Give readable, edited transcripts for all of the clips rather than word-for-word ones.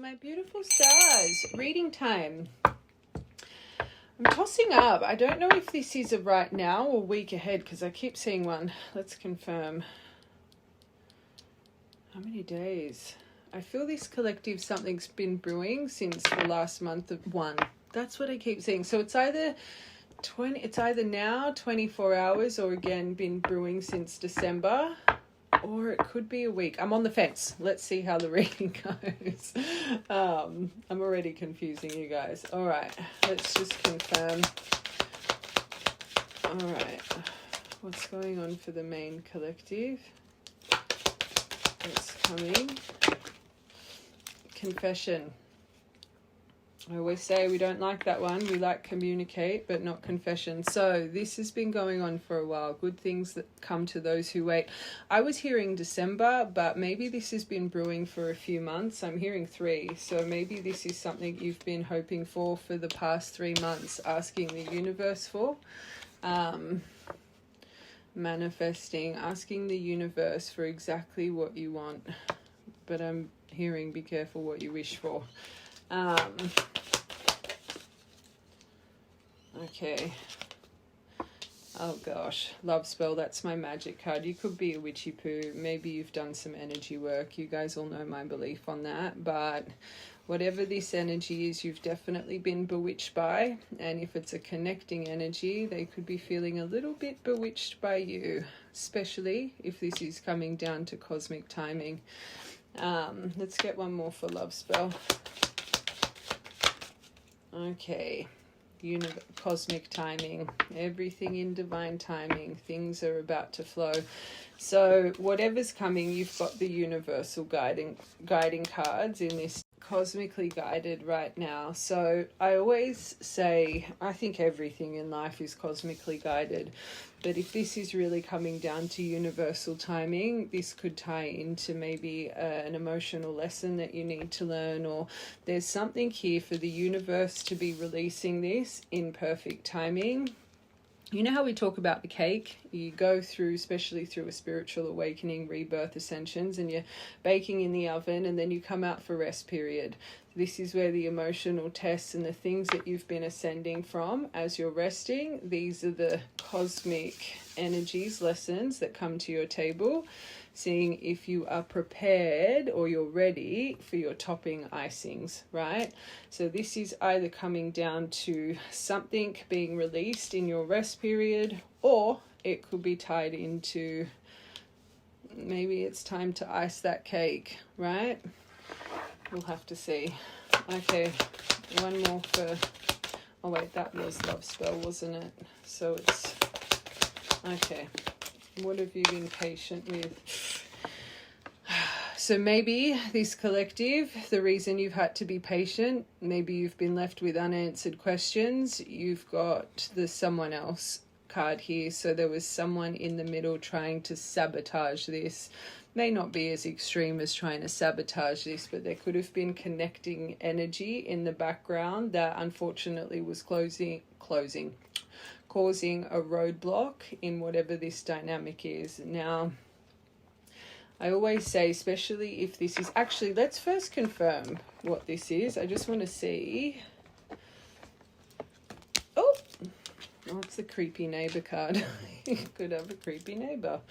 My beautiful stars, reading time. I'm tossing up. I don't know if this is a right now or week ahead because I keep seeing one. Let's confirm. How many days? I feel this collective something's been brewing since the last month of one. That's what I keep seeing. So it's either now 24 hours or again been brewing since December. Or it could be a week. I'm on the fence. Let's see how the reading goes. I'm already confusing you guys. All right. Let's just confirm. All right. What's going on for the main collective? It's coming. Confession. I always say we don't like that one. We like communicate, but not confession. So this has been going on for a while. Good things that come to those who wait. I was hearing December, but maybe this has been brewing for a few months. I'm hearing 3. So maybe this is something you've been hoping for the past 3 months, asking the universe for. Manifesting, asking the universe for exactly what you want. But I'm hearing be careful what you wish for. Okay. Oh gosh, love spell, that's my magic card. You could be a witchy poo. Maybe you've done some energy work. You guys all know my belief on that. But whatever this energy is, you've definitely been bewitched by. And if it's a connecting energy, they could be feeling a little bit bewitched by you, especially if this is coming down to cosmic timing. Let's get one more for love spell. Okay. Cosmic timing, everything in divine timing. Things are about to flow. So whatever's coming, you've got the universal guiding cards in this, cosmically guided right now. So I always say I think everything in life is cosmically guided, but if this is really coming down to universal timing, this could tie into maybe an emotional lesson that you need to learn, or there's something here for the universe to be releasing this in perfect timing. You know how we talk about the cake? You go through, especially through a spiritual awakening, rebirth, ascensions, and you're baking in the oven and then you come out for rest period. This is where the emotional tests and the things that you've been ascending from as you're resting, these are the cosmic energies, lessons that come to your table, seeing if you are prepared or you're ready for your topping icings, right? So this is either coming down to something being released in your rest period, or it could be tied into maybe it's time to ice that cake, right? We'll have to see. Okay, one more for... Oh wait, that was love spell, wasn't it? So it's... Okay. What have you been patient with? So maybe this collective, the reason you've had to be patient, maybe you've been left with unanswered questions. You've got the someone else card here. So there was someone in the middle trying to sabotage this. May not be as extreme as trying to sabotage this, but there could have been connecting energy in the background that unfortunately was causing a roadblock in whatever this dynamic is. Now, I always say, especially if this is... Actually, let's first confirm what this is. I just want to see... Oh, it's the creepy neighbor card. You could have a creepy neighbor.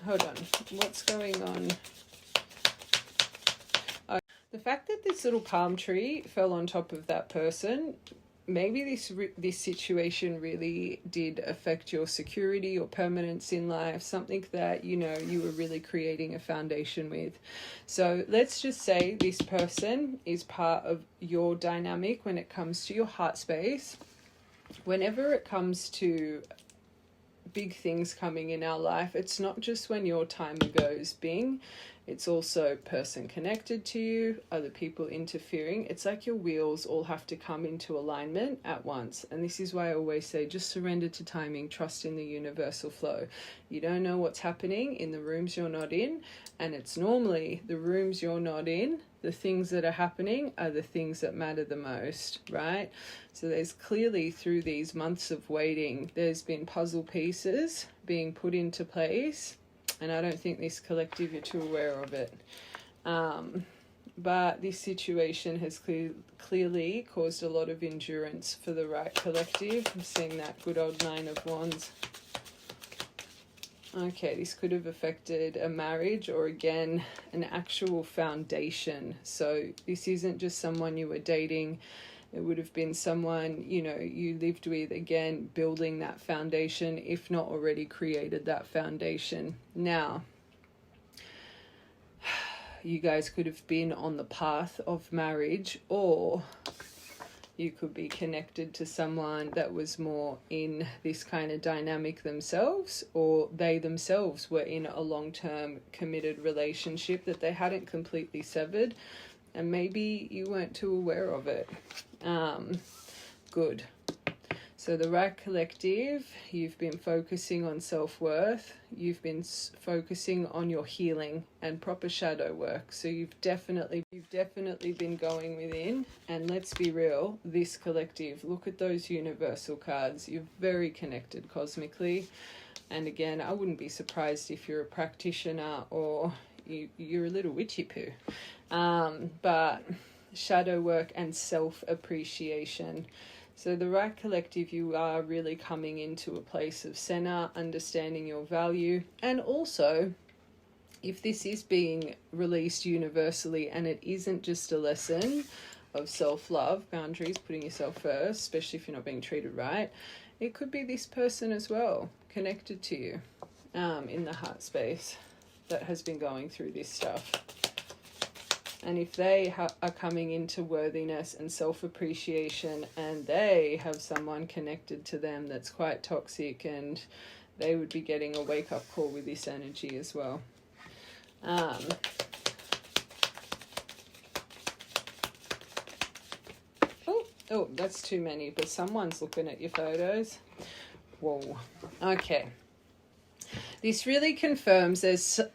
Hold on. What's going on? The fact that this little palm tree fell on top of that person, maybe this situation really did affect your security or permanence in life, something that, you know, you were really creating a foundation with. So let's just say this person is part of your dynamic when it comes to your heart space. Whenever it comes to big things coming in our life, it's not just when your timer goes bing, it's also person connected to you, other people interfering. It's like your wheels all have to come into alignment at once. And this is why I always say, just surrender to timing, trust in the universal flow. You don't know what's happening in the rooms you're not in, and it's normally the rooms you're not in, the things that are happening are the things that matter the most, right? So there's clearly, through these months of waiting, there's been puzzle pieces being put into place, and I don't think this collective, you're too aware of it. but this situation has clearly caused a lot of endurance for the right collective. I'm seeing that good old Nine of Wands. Okay, this could have affected a marriage or, again, an actual foundation. So this isn't just someone you were dating. It would have been someone, you know, you lived with, again, building that foundation, if not already created that foundation. Now, you guys could have been on the path of marriage, or you could be connected to someone that was more in this kind of dynamic themselves, or they themselves were in a long-term committed relationship that they hadn't completely severed, and maybe you weren't too aware of it. Good. So the right collective, you've been focusing on self-worth, you've been focusing on your healing and proper shadow work. So you've definitely been going within. And let's be real, this collective, look at those universal cards. You're very connected cosmically. And again, I wouldn't be surprised if you're a practitioner or you're a little witchy poo. But shadow work and self-appreciation. So the right collective, you are really coming into a place of center, understanding your value. And also, if this is being released universally and it isn't just a lesson of self-love, boundaries, putting yourself first, especially if you're not being treated right, it could be this person as well, connected to you in the heart space that has been going through this stuff. And if they are coming into worthiness and self-appreciation, and they have someone connected to them that's quite toxic, and they would be getting a wake-up call with this energy as well. Oh, that's too many, but someone's looking at your photos. Whoa. Okay. This really confirms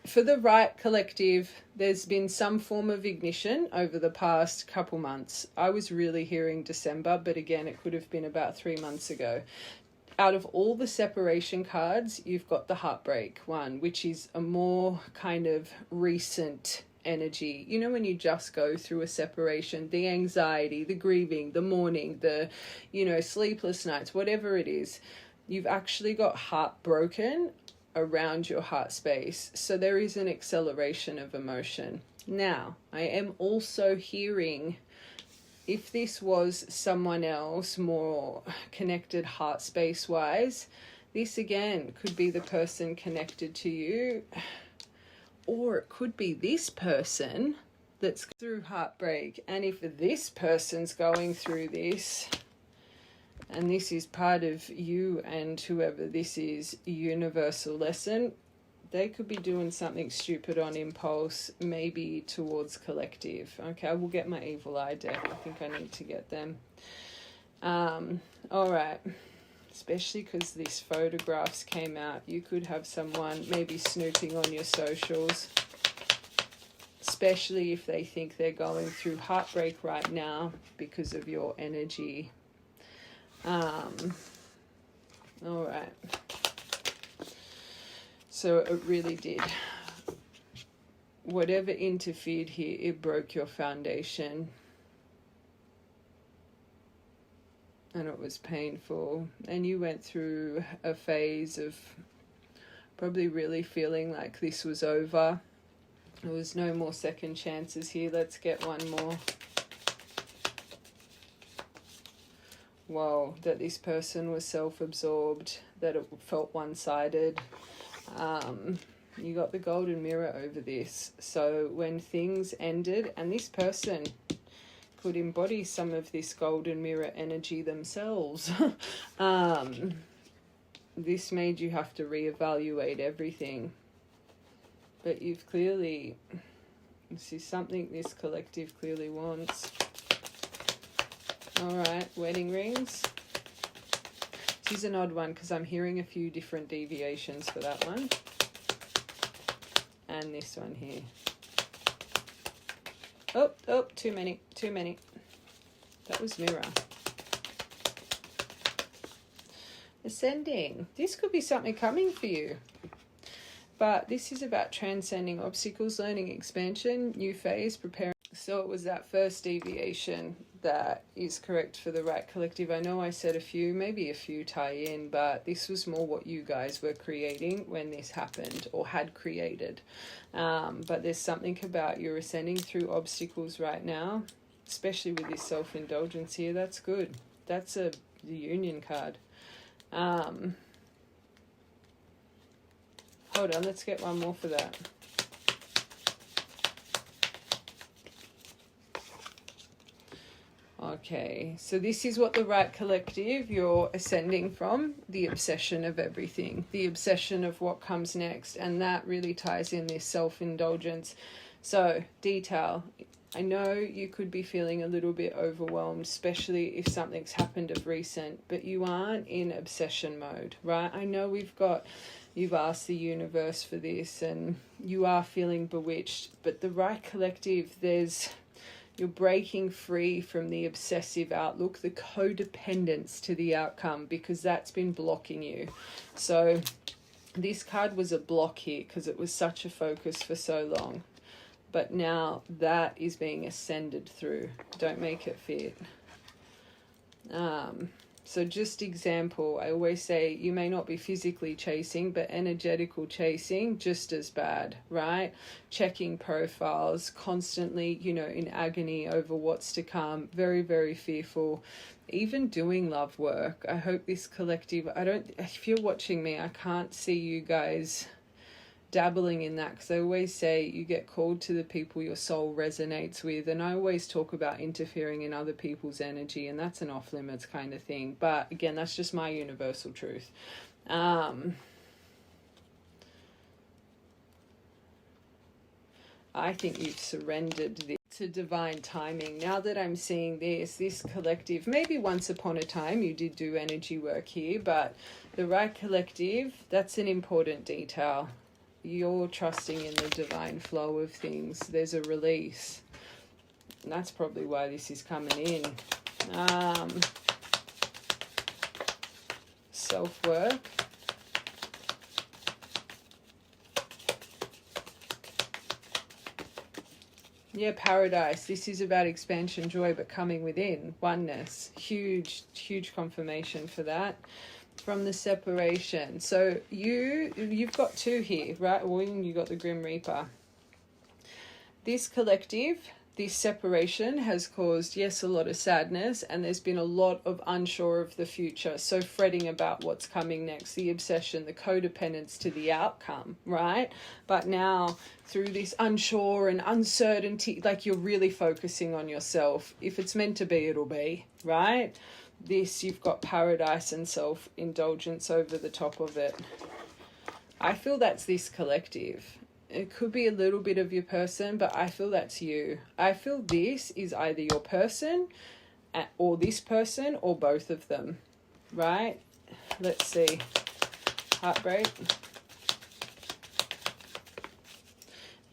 for the right collective, there's been some form of ignition over the past couple months. I was really hearing December, but again, it could have been about 3 months ago. Out of all the separation cards, you've got the heartbreak one, which is a more kind of recent energy. You know, when you just go through a separation, the anxiety, the grieving, the mourning, the, sleepless nights, whatever it is, you've actually got heartbroken around your heart space. So there is an acceleration of emotion. Now, I am also hearing, if this was someone else more connected heart space wise, this again could be the person connected to you, or it could be this person that's through heartbreak. And if this person's going through this, and this is part of you and whoever this is, universal lesson, they could be doing something stupid on impulse, maybe towards collective. Okay, I will get my evil eye deck. I think I need to get them. All right. Especially because these photographs came out. You could have someone maybe snooping on your socials, especially if they think they're going through heartbreak right now because of your energy. All right. So it really did. Whatever interfered here, it broke your foundation. And it was painful. And you went through a phase of probably really feeling like this was over. There was no more second chances here. Let's get one more. Whoa, that this person was self-absorbed, that it felt one-sided. You got the golden mirror over this. So when things ended, and this person could embody some of this golden mirror energy themselves, this made you have to reevaluate everything. But you've clearly, this is something this collective clearly wants. All right, wedding rings. This is an odd one because I'm hearing a few different deviations for that one. And this one here. Oh, too many. That was mirror. Ascending. This could be something coming for you. But this is about transcending obstacles, learning expansion, new phase, preparing. So it was that first deviation that is correct for the right collective. I know I said a few, maybe a few tie in, but this was more what you guys were creating when this happened or had created. But there's something about you're ascending through obstacles right now, especially with this self-indulgence here. That's good. That's the Union card. Hold on, let's get one more for that. Okay, so this is what the right collective, you're ascending from, the obsession of everything, the obsession of what comes next, and that really ties in this self-indulgence. So, detail. I know you could be feeling a little bit overwhelmed, especially if something's happened of recent, but you aren't in obsession mode, right? I know you've asked the universe for this and you are feeling bewitched, but the right collective, you're breaking free from the obsessive outlook, the codependence to the outcome, because that's been blocking you. So this card was a block here because it was such a focus for so long. But now that is being ascended through. Don't make it fit. So just example, I always say you may not be physically chasing, but energetical chasing, just as bad, right? Checking profiles, constantly, in agony over what's to come, very, very fearful. Even doing love work. I hope this collective, if you're watching me, I can't see you guys dabbling in that, because I always say you get called to the people your soul resonates with, and I always talk about interfering in other people's energy, and that's an off limits kind of thing, but again, that's just my universal truth. I think you've surrendered this to divine timing. Now that I'm seeing this collective, maybe once upon a time you did do energy work here, but the right collective, that's an important detail. You're trusting in the divine flow of things. There's a release. And that's probably why this is coming in. Self-work. Yeah, paradise. This is about expansion, joy, but coming within. Oneness. Huge, huge confirmation for that. From the separation. So you've got two here, right? Well, you got the Grim Reaper. This collective, this separation has caused, yes, a lot of sadness, and there's been a lot of unsure of the future. So fretting about what's coming next, the obsession, the codependence to the outcome, right? But now through this unsure and uncertainty, like you're really focusing on yourself. If it's meant to be, it'll be, right? This, you've got paradise and self-indulgence over the top of it. I feel that's this collective. It could be a little bit of your person, but I feel that's you. I feel this is either your person or this person or both of them, right? Let's see. Heartbreak.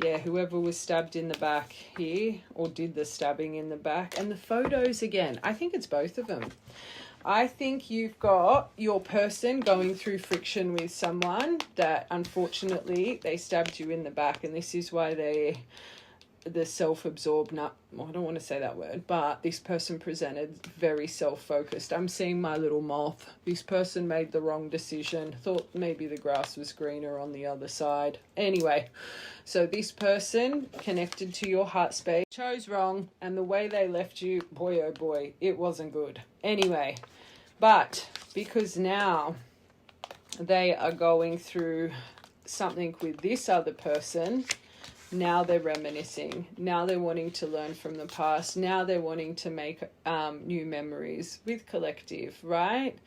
Yeah, whoever was stabbed in the back here or did the stabbing in the back. And the photos again, I think it's both of them. I think you've got your person going through friction with someone that unfortunately they stabbed you in the back, and this is why the self-absorbed, I don't want to say that word, but this person presented very self-focused. I'm seeing my little moth. This person made the wrong decision, thought maybe the grass was greener on the other side. Anyway, so this person connected to your heart space, chose wrong, and the way they left you, boy oh boy, it wasn't good. Anyway, but because now they are going through something with this other person, now they're reminiscing. Now they're wanting to learn from the past. Now they're wanting to make new memories with collective, right?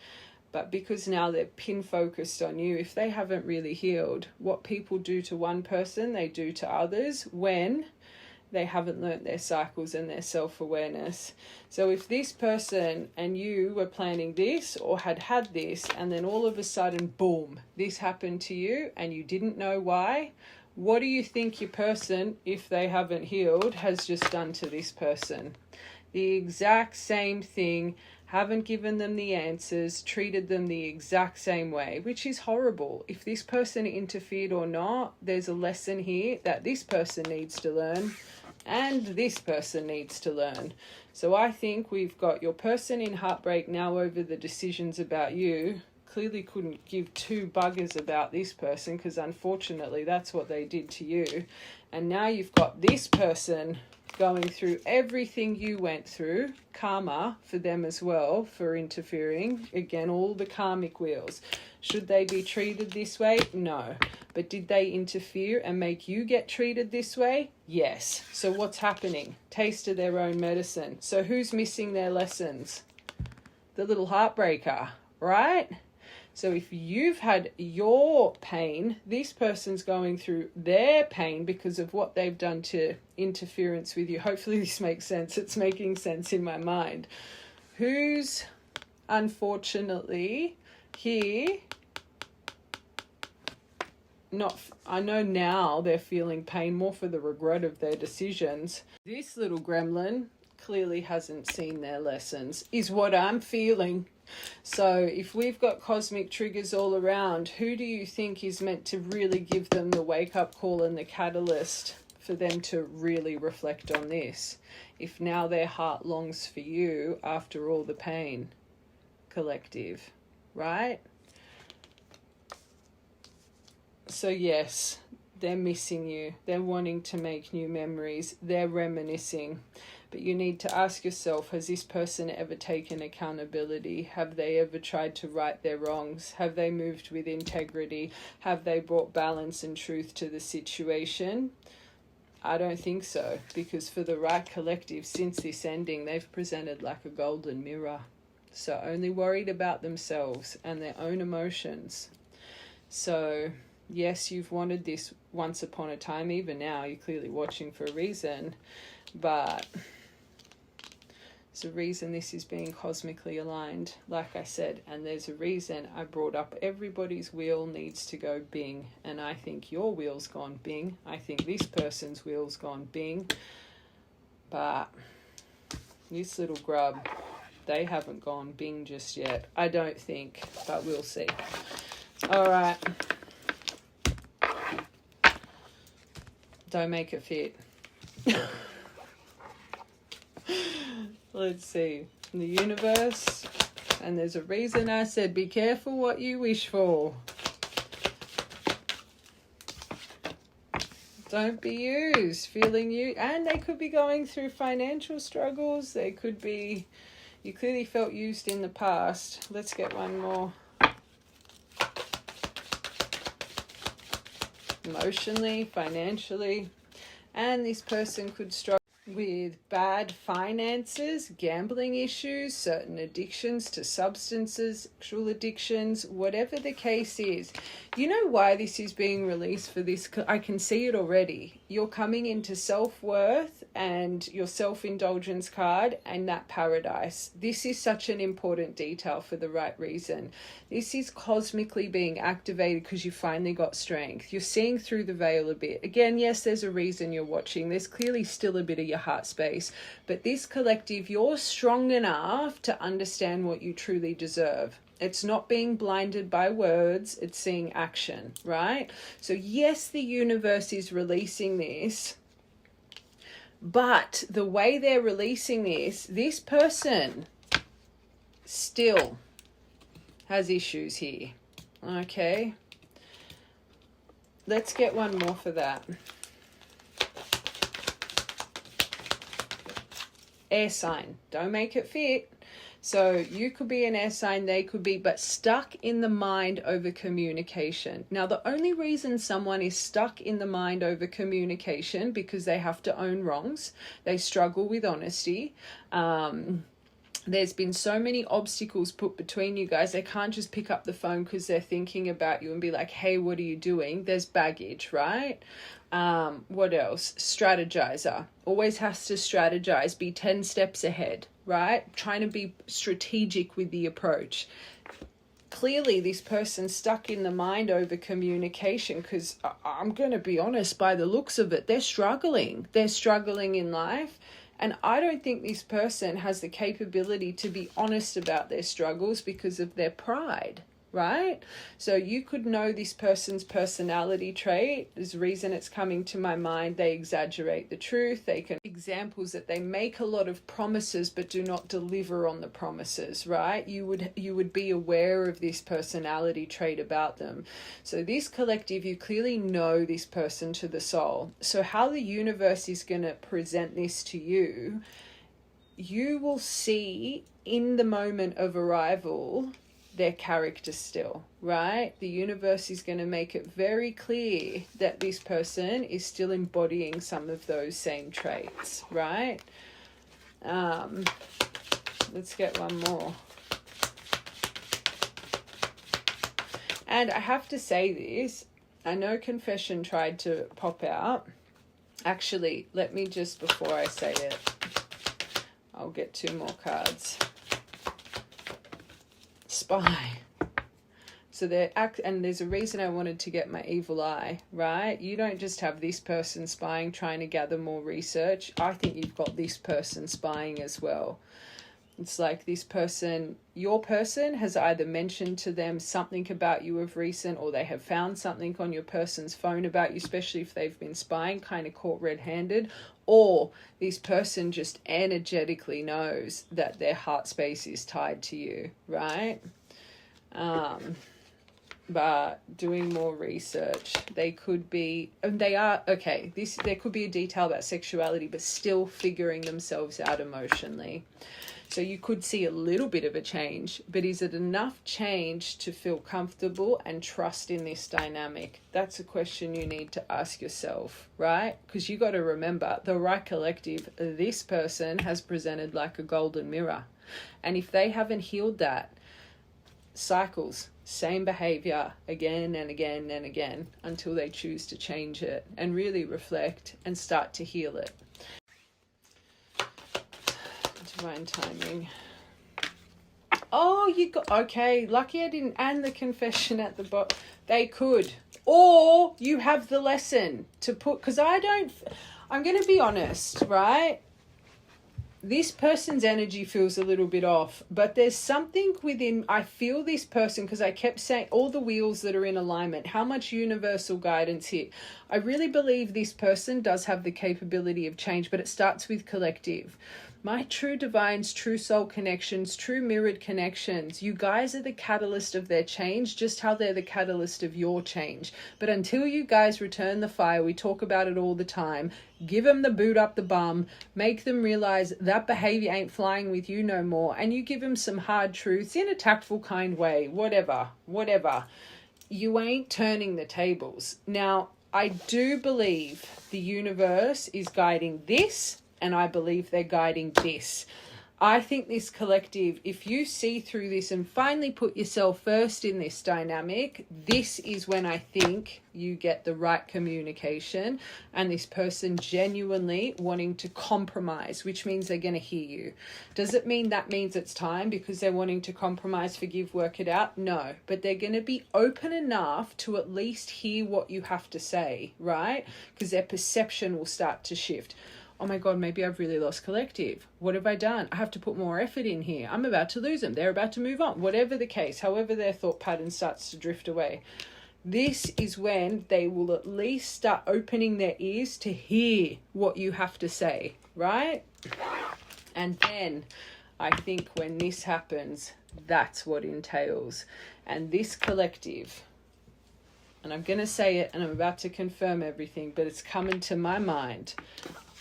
But because now they're pin focused on you, if they haven't really healed, what people do to one person, they do to others when they haven't learnt their cycles and their self-awareness. So if this person and you were planning this or had this, and then all of a sudden, boom, this happened to you and you didn't know why, what do you think your person, if they haven't healed, has just done to this person? The exact same thing, haven't given them the answers, treated them the exact same way, which is horrible. If this person interfered or not, there's a lesson here that this person needs to learn, And this person needs to learn. So I think we've got your person in heartbreak now over the decisions about you. Clearly couldn't give two buggers about this person because unfortunately that's what they did to you. And now you've got this person going through everything you went through, karma for them as well for interfering. Again, all the karmic wheels. Should they be treated this way? No. But did they interfere and make you get treated this way? Yes. So what's happening? Taste of their own medicine. So who's missing their lessons? The little heartbreaker, right? So if you've had your pain, this person's going through their pain because of what they've done to interference with you. Hopefully this makes sense. It's making sense in my mind. Who's unfortunately here? I know now they're feeling pain more for the regret of their decisions. This little gremlin clearly hasn't seen their lessons, is what I'm feeling. So if we've got cosmic triggers all around, who do you think is meant to really give them the wake-up call and the catalyst for them to really reflect on this? If now their heart longs for you after all the pain, collective, right? So yes, they're missing you. They're wanting to make new memories. They're reminiscing. But you need to ask yourself, has this person ever taken accountability? Have they ever tried to right their wrongs? Have they moved with integrity? Have they brought balance and truth to the situation? I don't think so, because for the right collective, since this ending, they've presented like a golden mirror. So only worried about themselves and their own emotions. So yes, you've wanted this once upon a time. Even now, you're clearly watching for a reason. But there's a reason this is being cosmically aligned, like I said. And there's a reason I brought up everybody's wheel needs to go bing. And I think your wheel's gone bing. I think this person's wheel's gone bing. But this little grub, they haven't gone bing just yet. I don't think, but we'll see. All right. Don't make it fit. Let's see. The universe. And there's a reason I said be careful what you wish for. Don't be used. Feeling you. And they could be going through financial struggles. They could be... You clearly felt used in the past. Let's get one more. Emotionally, financially, and this person could struggle with bad finances, gambling issues, certain addictions to substances, sexual addictions, whatever the case is. You know why this is being released for this? I can see it already. You're coming into self-worth and your self-indulgence card and that paradise. This is such an important detail for the right reason. This is cosmically being activated because you finally got strength. You're seeing through the veil a bit. Again, yes, there's a reason you're watching. There's clearly still a bit of your heart space. But this collective, you're strong enough to understand what you truly deserve. It's not being blinded by words, it's seeing action, right? So yes, the universe is releasing this, but the way they're releasing this person still has issues here, okay? Let's get one more for that. Air sign, don't make it fit. So you could be an air sign, they could be, but stuck in the mind over communication. Now, the only reason someone is stuck in the mind over communication because they have to own wrongs, they struggle with honesty. There's been so many obstacles put between you guys. They can't just pick up the phone because they're thinking about you and be like, hey, what are you doing? There's baggage, right? What else? Strategizer. Always has to strategize, be 10 steps ahead, right? Trying to be strategic with the approach. Clearly, this person's stuck in the mind over communication because I'm going to be honest, by the looks of it, they're struggling. They're struggling in life. And I don't think this person has the capability to be honest about their struggles because of their pride, right? So you could know this person's personality trait. There's a reason it's coming to my mind. They exaggerate the truth. They can examples that they make a lot of promises but do not deliver on the promises, right? You would be aware of this personality trait about them. So this collective, you clearly know this person to the soul. So how the universe is going to present this to you, you will see in the moment of arrival their character still, right? The universe is going to make it very clear that this person is still embodying some of those same traits, right? Let's get one more. And I have to say this, I know confession tried to pop out. Actually, let me just, before I say it, I'll get 2 more cards. Spy. So and there's a reason I wanted to get my evil eye, right? You don't just have this person spying, trying to gather more research. I think you've got this person spying as well. It's like this person, your person has either mentioned to them something about you of recent, or they have found something on your person's phone about you, especially if they've been spying, kind of caught red-handed, or this person just energetically knows that their heart space is tied to you, right? But doing more research, they could be, and they are, okay, there could be a detail about sexuality, but still figuring themselves out emotionally. So you could see a little bit of a change, but is it enough change to feel comfortable and trust in this dynamic? That's a question you need to ask yourself, right? Because you got to remember, the right collective, this person has presented like a golden mirror. And if they haven't healed that, cycles, same behavior again and again and again until they choose to change it and really reflect and start to heal it. Divine timing. Oh, you got, okay, lucky I didn't and the confession at the bottom. They could. Or you have the lesson to put, because I'm going to be honest, right? This person's energy feels a little bit off, but there's something within, I feel this person, because I kept saying all the wheels that are in alignment, how much universal guidance here. I really believe this person does have the capability of change, but it starts with collective. My true divines, true soul connections, true mirrored connections, you guys are the catalyst of their change, just how they're the catalyst of your change. But until you guys return the fire, we talk about it all the time, give them the boot up the bum, make them realize that behavior ain't flying with you no more, and you give them some hard truths in a tactful, kind way, whatever. You ain't turning the tables. Now, I do believe the universe is guiding this, and I believe they're guiding this. I think this collective, if you see through this and finally put yourself first in this dynamic, this is when I think you get the right communication and this person genuinely wanting to compromise, which means they're going to hear you. Does it mean that means it's time because they're wanting to compromise, forgive, work it out? No, but they're going to be open enough to at least hear what you have to say, right? Because their perception will start to shift. Oh my God, maybe I've really lost collective. What have I done? I have to put more effort in here. I'm about to lose them. They're about to move on. Whatever the case, however their thought pattern starts to drift away. This is when they will at least start opening their ears to hear what you have to say, right? And then I think when this happens, that's what entails. And this collective, and I'm going to say it and I'm about to confirm everything, but it's coming to my mind.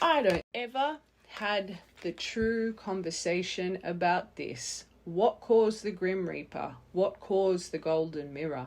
I don't ever had the true conversation about this. What caused the Grim Reaper? What caused the Golden Mirror?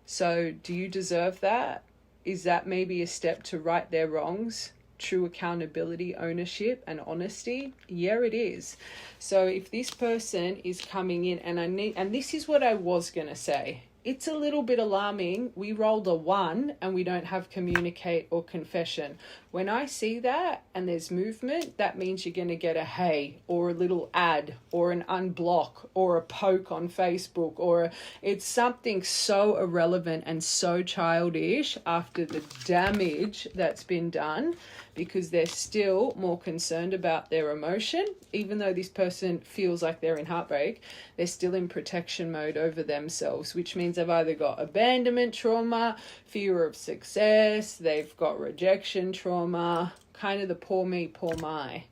So do you deserve that? Is that maybe a step to right their wrongs? True accountability, ownership, and honesty? Yeah, it is. So if this person is coming in and this is what I was going to say. It's a little bit alarming. We rolled a 1 and we don't have communicate or confession. When I see that and there's movement, that means you're going to get a hey or a little ad or an unblock or a poke on Facebook or it's something so irrelevant and so childish after the damage that's been done. because they're still more concerned about their emotion. Even though this person feels like they're in heartbreak, they're still in protection mode over themselves, which means they've either got abandonment trauma, fear of success, they've got rejection trauma, kind of the poor me, poor my.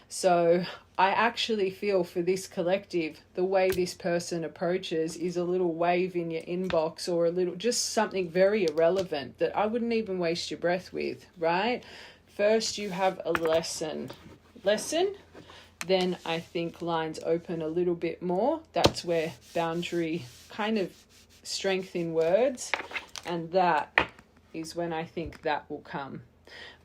So I actually feel for this collective, the way this person approaches is a little wave in your inbox, or a little, just something very irrelevant that I wouldn't even waste your breath with, right? First, you have a lesson. Then I think lines open a little bit more. That's where boundary kind of strength in words. And that is when I think that will come.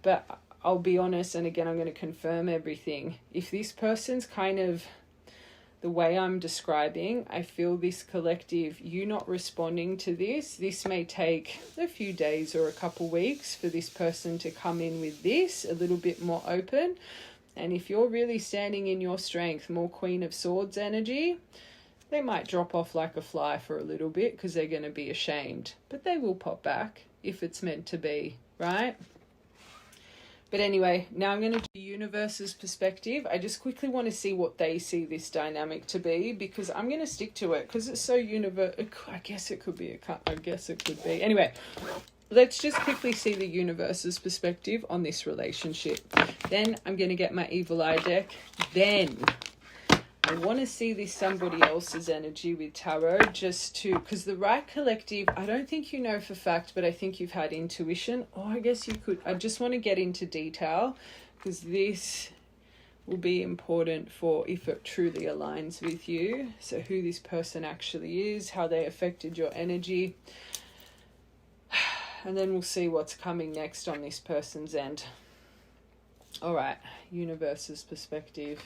But I'll be honest, and again, I'm going to confirm everything. If this person's kind of the way I'm describing, I feel this collective, you not responding to this may take a few days or a couple weeks for this person to come in with this a little bit more open. And if you're really standing in your strength, more Queen of Swords energy, they might drop off like a fly for a little bit because they're going to be ashamed. But they will pop back if it's meant to be, right? But anyway, now I'm going to do the universe's perspective. I just quickly want to see what they see this dynamic to be, because I'm going to stick to it because it's so I guess it could be Anyway, let's just quickly see the universe's perspective on this relationship. Then I'm going to get my evil eye deck. Then I want to see this somebody else's energy with tarot, because the right collective, I don't think you know for fact, but I think you've had intuition. Or I guess you could. I just want to get into detail because this will be important for if it truly aligns with you. So who this person actually is, how they affected your energy. And then we'll see what's coming next on this person's end. All right, universe's perspective.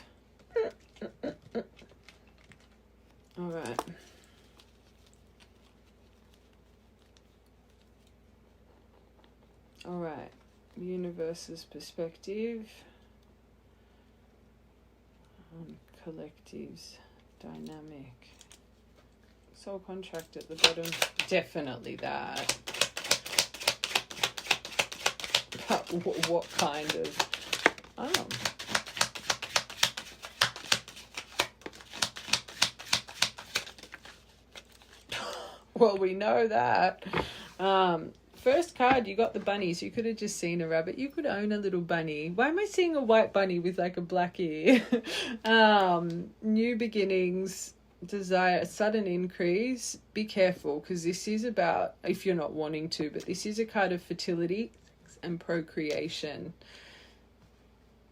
All right. All right. Universe's perspective on collectives dynamic. Soul contract at the bottom. Definitely that. But what kind of? Oh. Well, we know that. First card, you got the bunnies. You could have just seen a rabbit. You could own a little bunny. Why am I seeing a white bunny with like a black ear? New beginnings, desire, sudden increase. Be careful, because this is about, if you're not wanting to, but this is a card of fertility and procreation.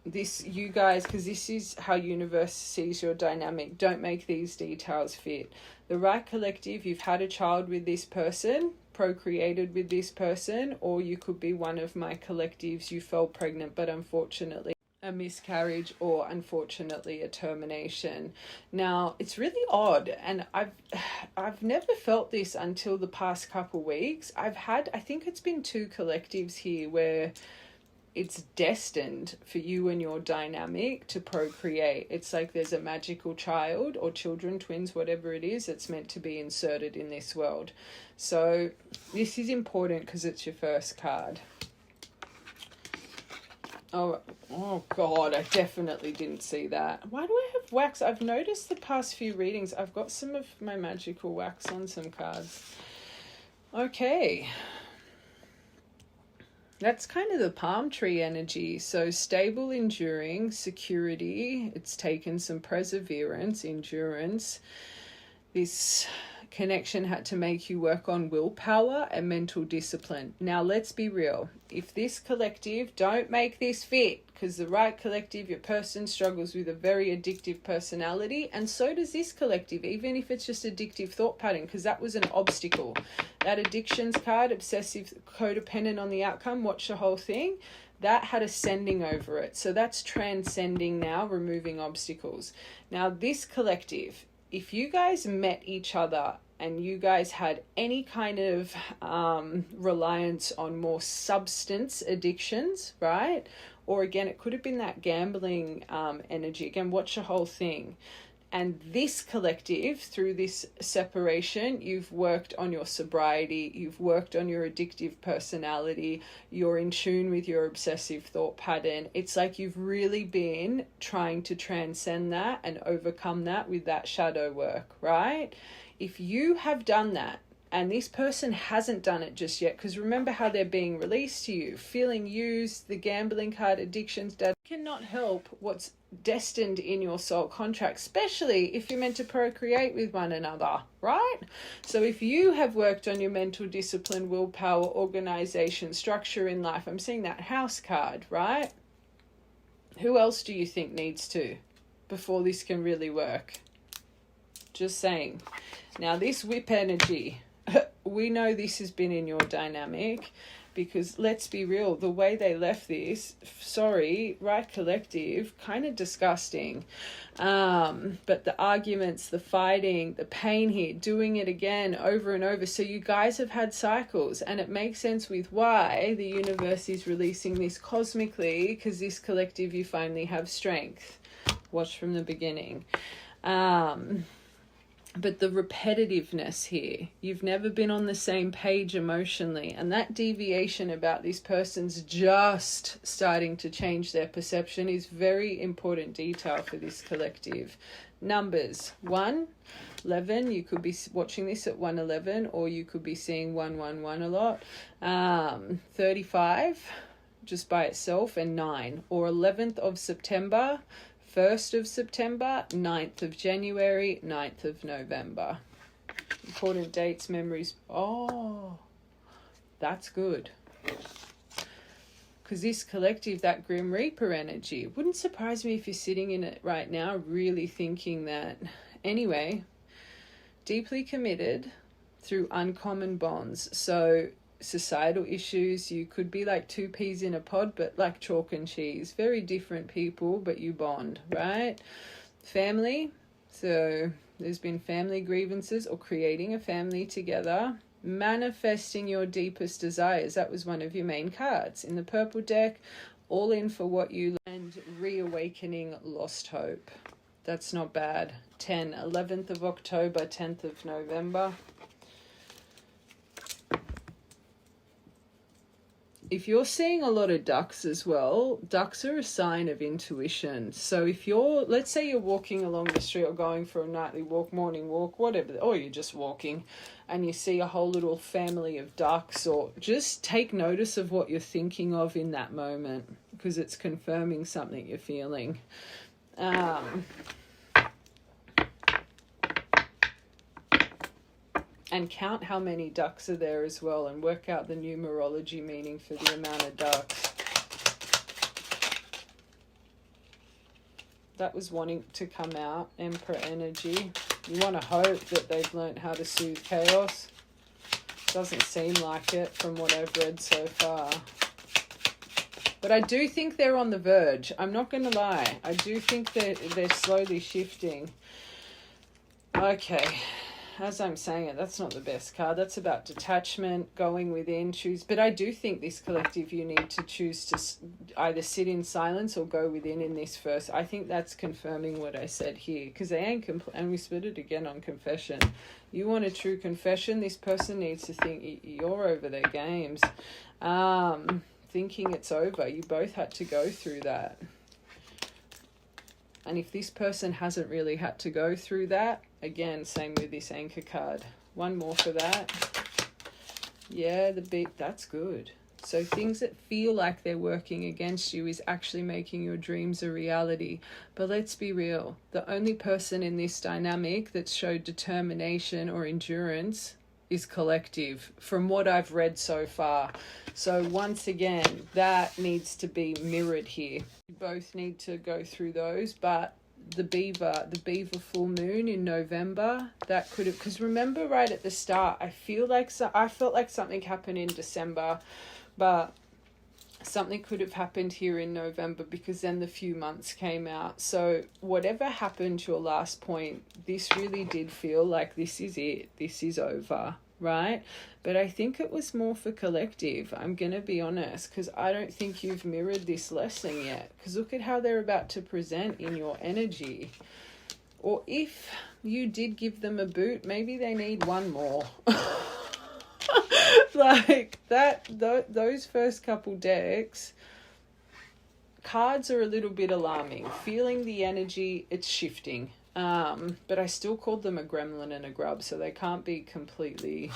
This, you guys, because this is how universe sees your dynamic, don't make these details fit. The right collective, you've had a child with this person, procreated with this person, or you could be one of my collectives, you fell pregnant, but unfortunately a miscarriage, or unfortunately a termination. Now, it's really odd, and I've never felt this until the past couple weeks. I think it's been 2 collectives here where it's destined for you and your dynamic to procreate. It's like there's a magical child or children, twins, whatever it is, that's meant to be inserted in this world. So this is important because it's your first card. Oh God, I definitely didn't see that. Why do I have wax? I've noticed the past few readings, I've got some of my magical wax on some cards. Okay. That's kind of the palm tree energy. So stable, enduring, security. It's taken some perseverance, endurance. This connection had to make you work on willpower and mental discipline. Now, let's be real. If this collective, don't make this fit, because the right collective, your person struggles with a very addictive personality, and so does this collective, even if it's just addictive thought pattern, because that was an obstacle. That addictions card, obsessive, codependent on the outcome, watch the whole thing, that had ascending over it. So that's transcending now, removing obstacles. Now, this collective, if you guys met each other and you guys had any kind of reliance on more substance addictions, right? Or again, it could have been that gambling energy. Again, watch the whole thing. And this collective, through this separation, you've worked on your sobriety, you've worked on your addictive personality, you're in tune with your obsessive thought pattern. It's like you've really been trying to transcend that and overcome that with that shadow work, right? If you have done that, and this person hasn't done it just yet, because remember how they're being released to you, feeling used, the gambling card, addictions, that cannot help what's destined in your soul contract, especially if you're meant to procreate with one another, right? So if you have worked on your mental discipline, willpower, organization, structure in life, I'm seeing that house card, right? Who else do you think needs to before this can really work? Just saying. Now this whip energy, we know this has been in your dynamic, because let's be real, the way they left this, sorry, right collective, kind of disgusting. But the arguments, the fighting, the pain here, doing it again over and over. So you guys have had cycles, and it makes sense with why the universe is releasing this cosmically, because this collective, you finally have strength. Watch from the beginning. But the repetitiveness here, you've never been on the same page emotionally, and that deviation about this person's just starting to change their perception is very important detail for this collective. Numbers 1, 11, you could be watching this at 111, or you could be seeing 111 a lot. 35 just by itself, and 9, or 11th of September, 1st of September, 9th of January, 9th of November. Important dates, memories. Oh, that's good. Because this collective, that Grim Reaper energy, wouldn't surprise me if you're sitting in it right now really thinking that. Anyway, deeply committed through uncommon bonds. So societal issues, you could be like two peas in a pod, but like chalk and cheese, very different people, but you bond, right? Family, so there's been family grievances or creating a family together. Manifesting your deepest desires, that was one of your main cards in the purple deck. All in for what you, and reawakening lost hope, that's not bad. 10, 11th of October, 10th of November. If you're seeing a lot of ducks as well, ducks are a sign of intuition. So if you're, let's say you're walking along the street or going for a nightly walk, morning walk, whatever, or you're just walking and you see a whole little family of ducks, or just take notice of what you're thinking of in that moment, because it's confirming something you're feeling. And count how many ducks are there as well, and work out the numerology meaning for the amount of ducks. That was wanting to come out, Emperor energy. You want to hope that they've learned how to soothe chaos. Doesn't seem like it from what I've read so far. But I do think they're on the verge. I'm not going to lie. I do think they're slowly shifting. Okay. As I'm saying it, that's not the best card. That's about detachment, going within, choose. But I do think this collective, you need to choose to either sit in silence or go within in this first. I think that's confirming what I said here, because they ain't and we split it again on confession. You want a true confession, this person needs to think you're over their games. Thinking it's over. You both had to go through that. And if this person hasn't really had to go through that, again, same with this anchor card. One more for that. Yeah, that's good. So things that feel like they're working against you is actually making your dreams a reality. But let's be real. The only person in this dynamic that showed determination or endurance is collective, from what I've read so far. So once again, that needs to be mirrored here. You both need to go through those, but the beaver full moon in November, that could have, because remember right at the start, I felt like something happened in December, but something could have happened here in November, because then the few months came out. So whatever happened to your last point, this really did feel like this is it, this is over, right? But I think it was more for collective, I'm going to be honest, because I don't think you've mirrored this lesson yet, because look at how they're about to present in your energy. Or if you did give them a boot, maybe they need one more. Like that, those first couple decks, cards are a little bit alarming. Feeling the energy, it's shifting. But I still called them a gremlin and a grub, so they can't be completely,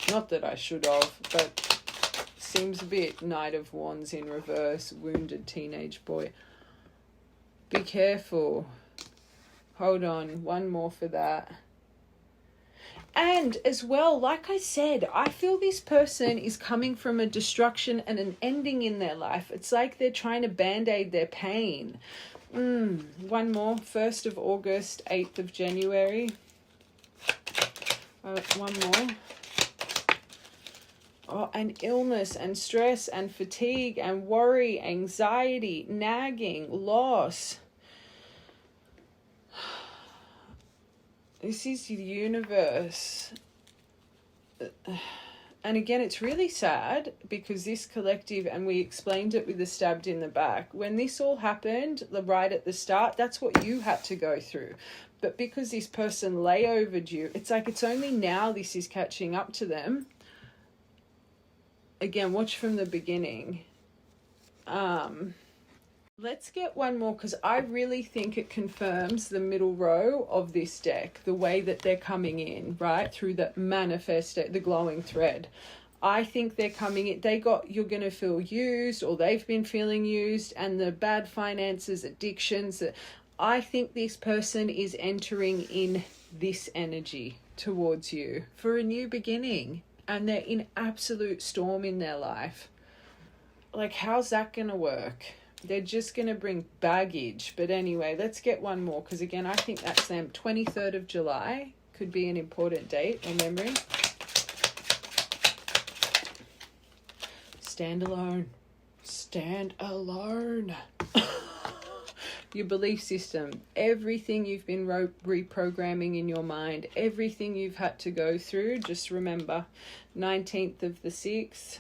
not that I should have, but seems a bit Knight of Wands in reverse, wounded teenage boy. Be careful. Hold on, one more for that. And as well, like I said, I feel this person is coming from a destruction and an ending in their life. It's like they're trying to band-aid their pain. One more, 1st of August, 8th of January. One more. Oh, and illness and stress and fatigue and worry, anxiety, nagging, loss. This is the universe. And again, it's really sad because this collective, and we explained it with the stabbed in the back, when this all happened right at the start, that's what you had to go through. But because this person layovered you, it's like it's only now this is catching up to them. Again, watch from the beginning. Let's get one more, because I really think it confirms the middle row of this deck, the way that they're coming in, right, through the the glowing thread. I think they're coming in, you're going to feel used, or they've been feeling used, and the bad finances, addictions. I think this person is entering in this energy towards you for a new beginning, and they're in absolute storm in their life. Like, how's that going to work? They're just going to bring baggage. But anyway, let's get one more, because again, I think that's them. 23rd of July could be an important date or memory. Stand alone. Stand alone. Your belief system, everything you've been reprogramming in your mind, everything you've had to go through, just remember, 19th of the 6th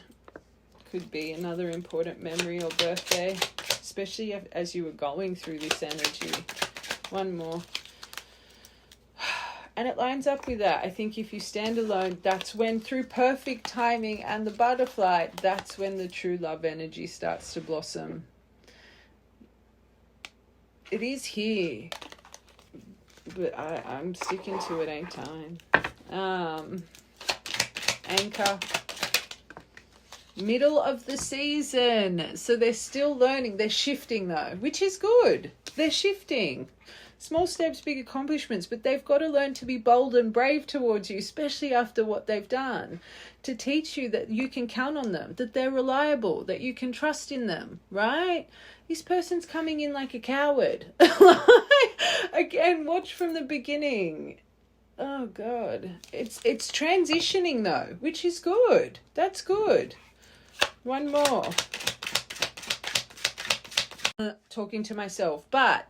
could be another important memory or birthday, especially as you were going through this energy. One more. And it lines up with that. I think if you stand alone, that's when, through perfect timing and the butterfly, that's when the true love energy starts to blossom. It is here, but I'm sticking to it, ain't I? Anchor. Middle of the season. So they're still learning. They're shifting though, which is good. They're shifting. Small steps, big accomplishments, but they've got to learn to be bold and brave towards you, especially after what they've done, to teach you that you can count on them, that they're reliable, that you can trust in them, right? This person's coming in like a coward. Again, watch from the beginning. Oh God. It's transitioning though, which is good. That's good. One more. Talking to myself, but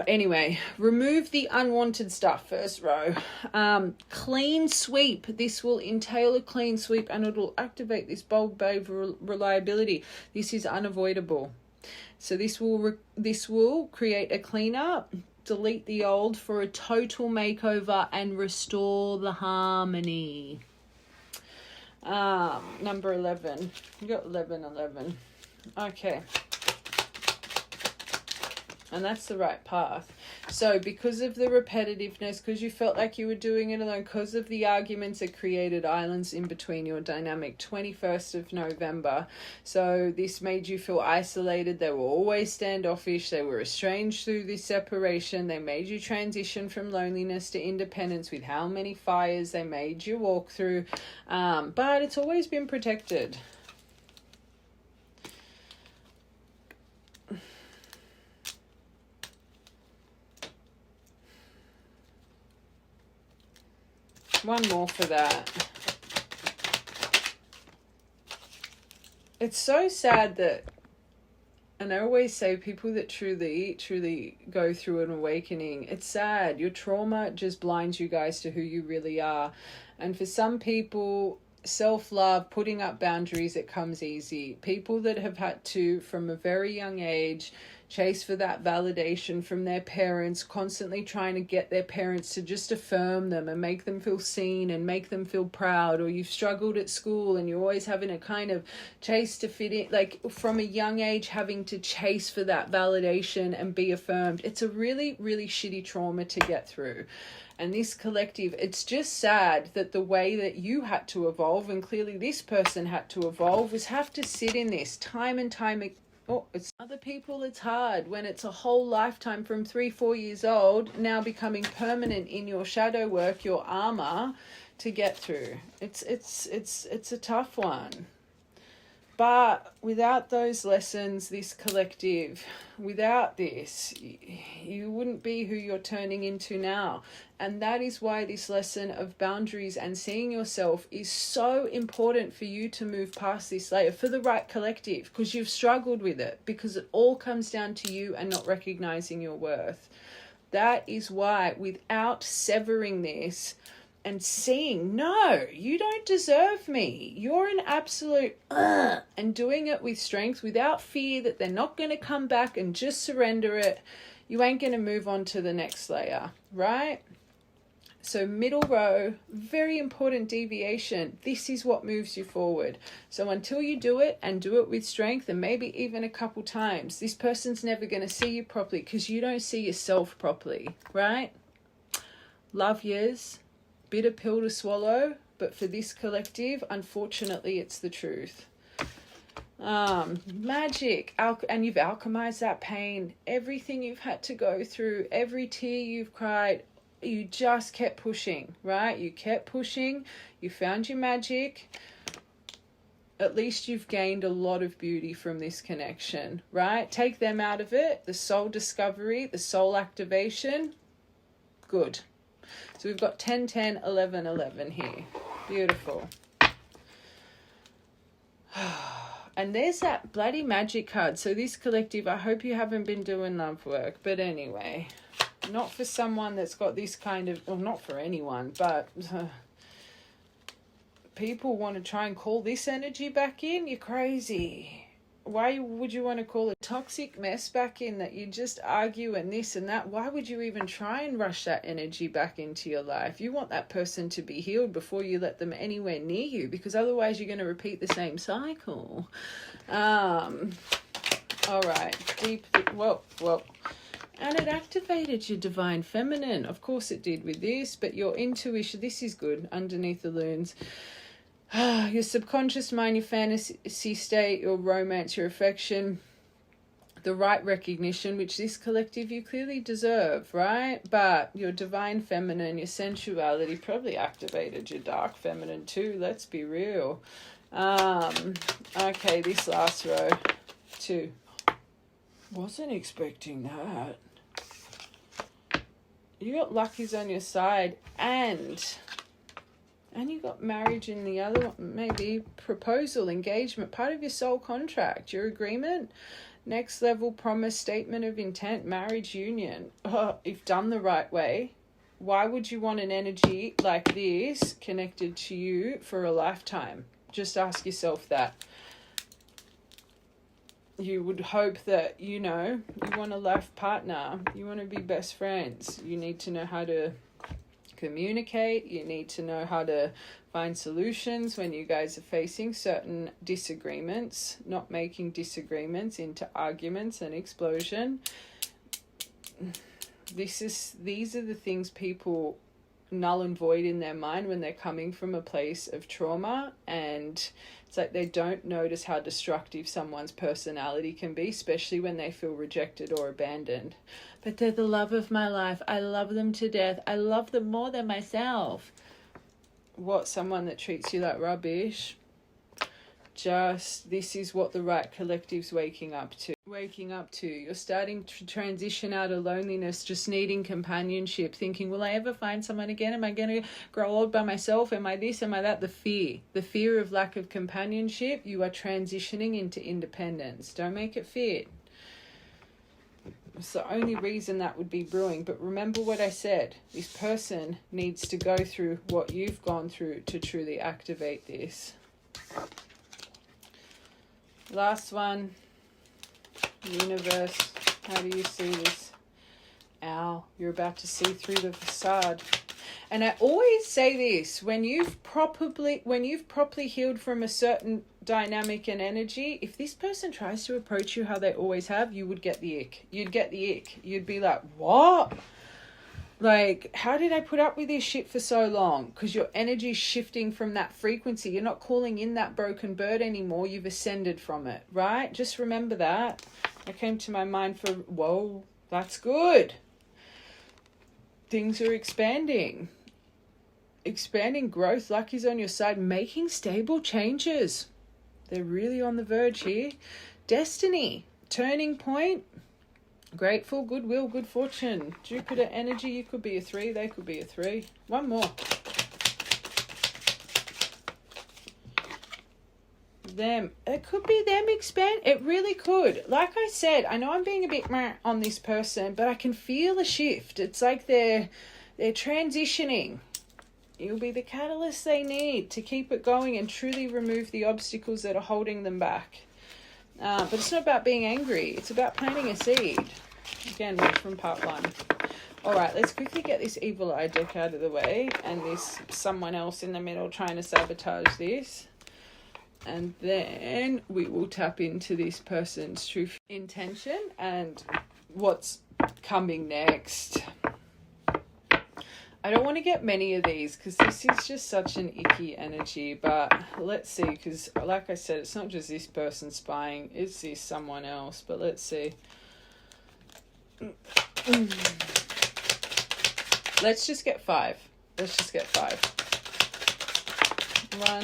anyway, remove the unwanted stuff, first row. Clean sweep. This will entail a clean sweep, and it'll activate this bold, brave reliability. This is unavoidable. So this will create a cleanup, delete the old for a total makeover, and restore the harmony. Number 11. You got 11. Okay. And that's the right path. So because of the repetitiveness, because you felt like you were doing it alone, because of the arguments that created islands in between your dynamic, 21st of November. So this made you feel isolated. They were always standoffish. They were estranged through this separation. They made you transition from loneliness to independence with how many fires they made you walk through. But it's always been protected. One more for that. It's so sad that, and I always say, people that truly go through an awakening, it's sad. Your trauma just blinds you guys to who you really are. And for some people, self-love, putting up boundaries, it comes easy. People that have had to, from a very young age, chase for that validation from their parents, constantly trying to get their parents to just affirm them and make them feel seen and make them feel proud. Or you've struggled at school and you're always having a kind of chase to fit in, like from a young age, having to chase for that validation and be affirmed. It's a really, really shitty trauma to get through. And this collective, it's just sad that the way that you had to evolve, and clearly this person had to evolve, was have to sit in this time and time again. It's other people, it's hard when it's a whole lifetime from 3-4 years old now becoming permanent in your shadow work, your armor, to get through. It's a tough one. But without those lessons, this collective, without this, you wouldn't be who you're turning into now. And that is why this lesson of boundaries and seeing yourself is so important for you to move past this layer for the right collective, because you've struggled with it, because it all comes down to you and not recognizing your worth. That is why, without severing this, and seeing, no, you don't deserve me. You're an absolute and doing it with strength, without fear that they're not going to come back, and just surrender it, you ain't going to move on to the next layer, right? So middle row, very important deviation. This is what moves you forward. So until you do it, and do it with strength, and maybe even a couple times, this person's never going to see you properly because you don't see yourself properly, right? Love yous. Bitter pill to swallow, but for this collective, unfortunately, it's the truth. Magic, and you've alchemized that pain, everything you've had to go through, every tear you've cried, you just kept pushing, right? You kept pushing, you found your magic. At least you've gained a lot of beauty from this connection, right? Take them out of it, the soul discovery, the soul activation, good. So we've got 10, 10, 11, 11 here. Beautiful. And there's that bloody magic card. So this collective, I hope you haven't been doing love work. But anyway, not for someone that's got this kind of, well, not for anyone, but people want to try and call this energy back in. You're crazy. Why would you want to call a toxic mess back in that you just argue and this and that? Why would you even try and rush that energy back into your life? You want that person to be healed before you let them anywhere near you, because otherwise you're going to repeat the same cycle. All right. Deep. Whoa. And it activated your divine feminine. Of course it did with this, but your intuition, this is good underneath the lunes. Your subconscious mind, your fantasy state, your romance, your affection, the right recognition, which this collective you clearly deserve, right? But your divine feminine, your sensuality, probably activated your dark feminine too, let's be real. Okay, this last row, 2. Wasn't expecting that. You got luckies on your side, and you got marriage in the other one, maybe proposal, engagement, part of your soul contract, your agreement, next level, promise, statement of intent, marriage, union. If done the right way, why would you want an energy like this connected to you for a lifetime? Just ask yourself that. You would hope that, you want a life partner, you want to be best friends, you need to know how to communicate, you need to know how to find solutions when you guys are facing certain disagreements, not making disagreements into arguments and explosion. These are the things people null and void in their mind when they're coming from a place of trauma, and it's like they don't notice how destructive someone's personality can be, especially when they feel rejected or abandoned. But they're the love of my life. I love them to death. I love them more than myself. What, someone that treats you like rubbish? Just, this is what the right collective's waking up to. You're starting to transition out of loneliness, just needing companionship, thinking, will I ever find someone again? Am I going to grow old by myself? Am I this? Am I that? The fear of lack of companionship. You are transitioning into independence. Don't make it fit. It's the only reason that would be brewing. But remember what I said. This person needs to go through what you've gone through to truly activate this. Last one. Universe, How do you see this? Ow, you're about to see through the facade. And I always say this, when you've properly healed from a certain dynamic and energy, if this person tries to approach you how they always have, you would get the ick. You'd get the ick. You'd be like, what? Like, how did I put up with this shit for so long? Because your energy's shifting from that frequency. You're not calling in that broken bird anymore. You've ascended from it, right? Just remember that. I came to my mind for, whoa, that's good. Things are expanding. Expanding growth. Lucky's on your side. Making stable changes. They're really on the verge here. Destiny. Turning point. Grateful, goodwill, good fortune. Jupiter energy, you could be a 3, they could be a 3. One more. Them. It could be them expand. It really could. Like I said, I know I'm being a bit meh on this person, but I can feel a shift. It's like they're transitioning. You'll be the catalyst they need to keep it going and truly remove the obstacles that are holding them back. But it's not about being angry. It's about planting a seed. Again, watch from part 1. All right, let's quickly get this evil eye deck out of the way and this someone else in the middle trying to sabotage this. And then we will tap into this person's true intention and what's coming next. I don't want to get many of these because this is just such an icky energy, but let's see, because like I said, it's not just this person spying, it's this someone else, but let's see. Let's just get 5. Let's just get 5. 1,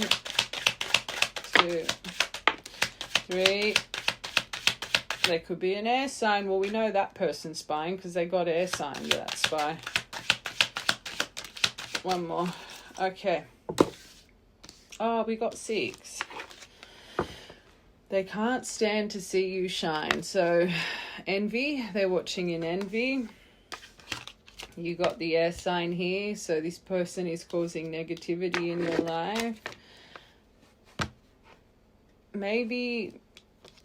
2, 3. There could be an air sign. Well, we know that person's spying because they got air sign to that spy. One more. Okay. Oh, we got 6. They can't stand to see you shine. So, envy. They're watching in envy. You got the air sign here. So, this person is causing negativity in your life. Maybe,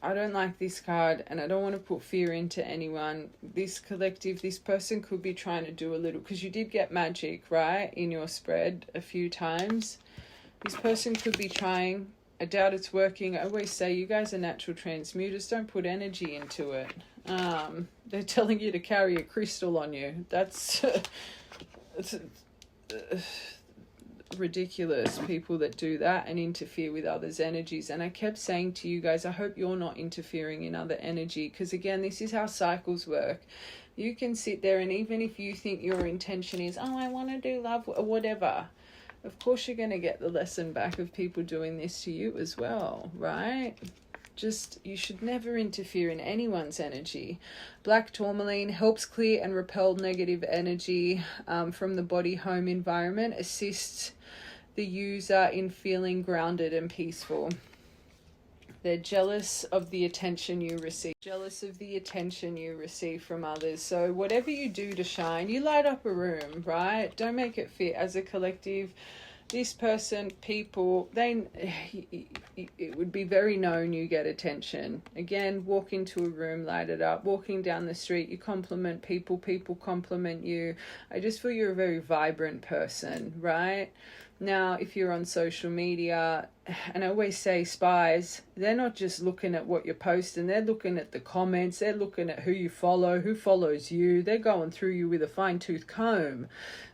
I don't like this card and I don't want to put fear into anyone. This collective, this person could be trying to do a little, because you did get magic, right, in your spread a few times. This person could be trying. I doubt it's working. I always say you guys are natural transmuters. Don't put energy into it. They're telling you to carry a crystal on you. That's ridiculous, people that do that and interfere with others' energies. And I kept saying to you guys, I hope you're not interfering in other energy, because again, this is how cycles work. You can sit there and even if you think your intention is, oh, I want to do love or whatever, of course you're going to get the lesson back of people doing this to you as well, right? Just, you should never interfere in anyone's energy. Black tourmaline helps clear and repel negative energy from the body home environment, assists the user in feeling grounded and peaceful. They're jealous of the attention you receive. Jealous of the attention you receive from others. So whatever you do to shine, you light up a room, right? Don't make it fit. As a collective, this person, people, it would be very known you get attention. Again, walk into a room, light it up. Walking down the street, you compliment people, people compliment you. I just feel you're a very vibrant person, right? Now, if you're on social media, and I always say spies, they're not just looking at what you're posting, they're looking at the comments, they're looking at who you follow, who follows you, they're going through you with a fine-tooth comb.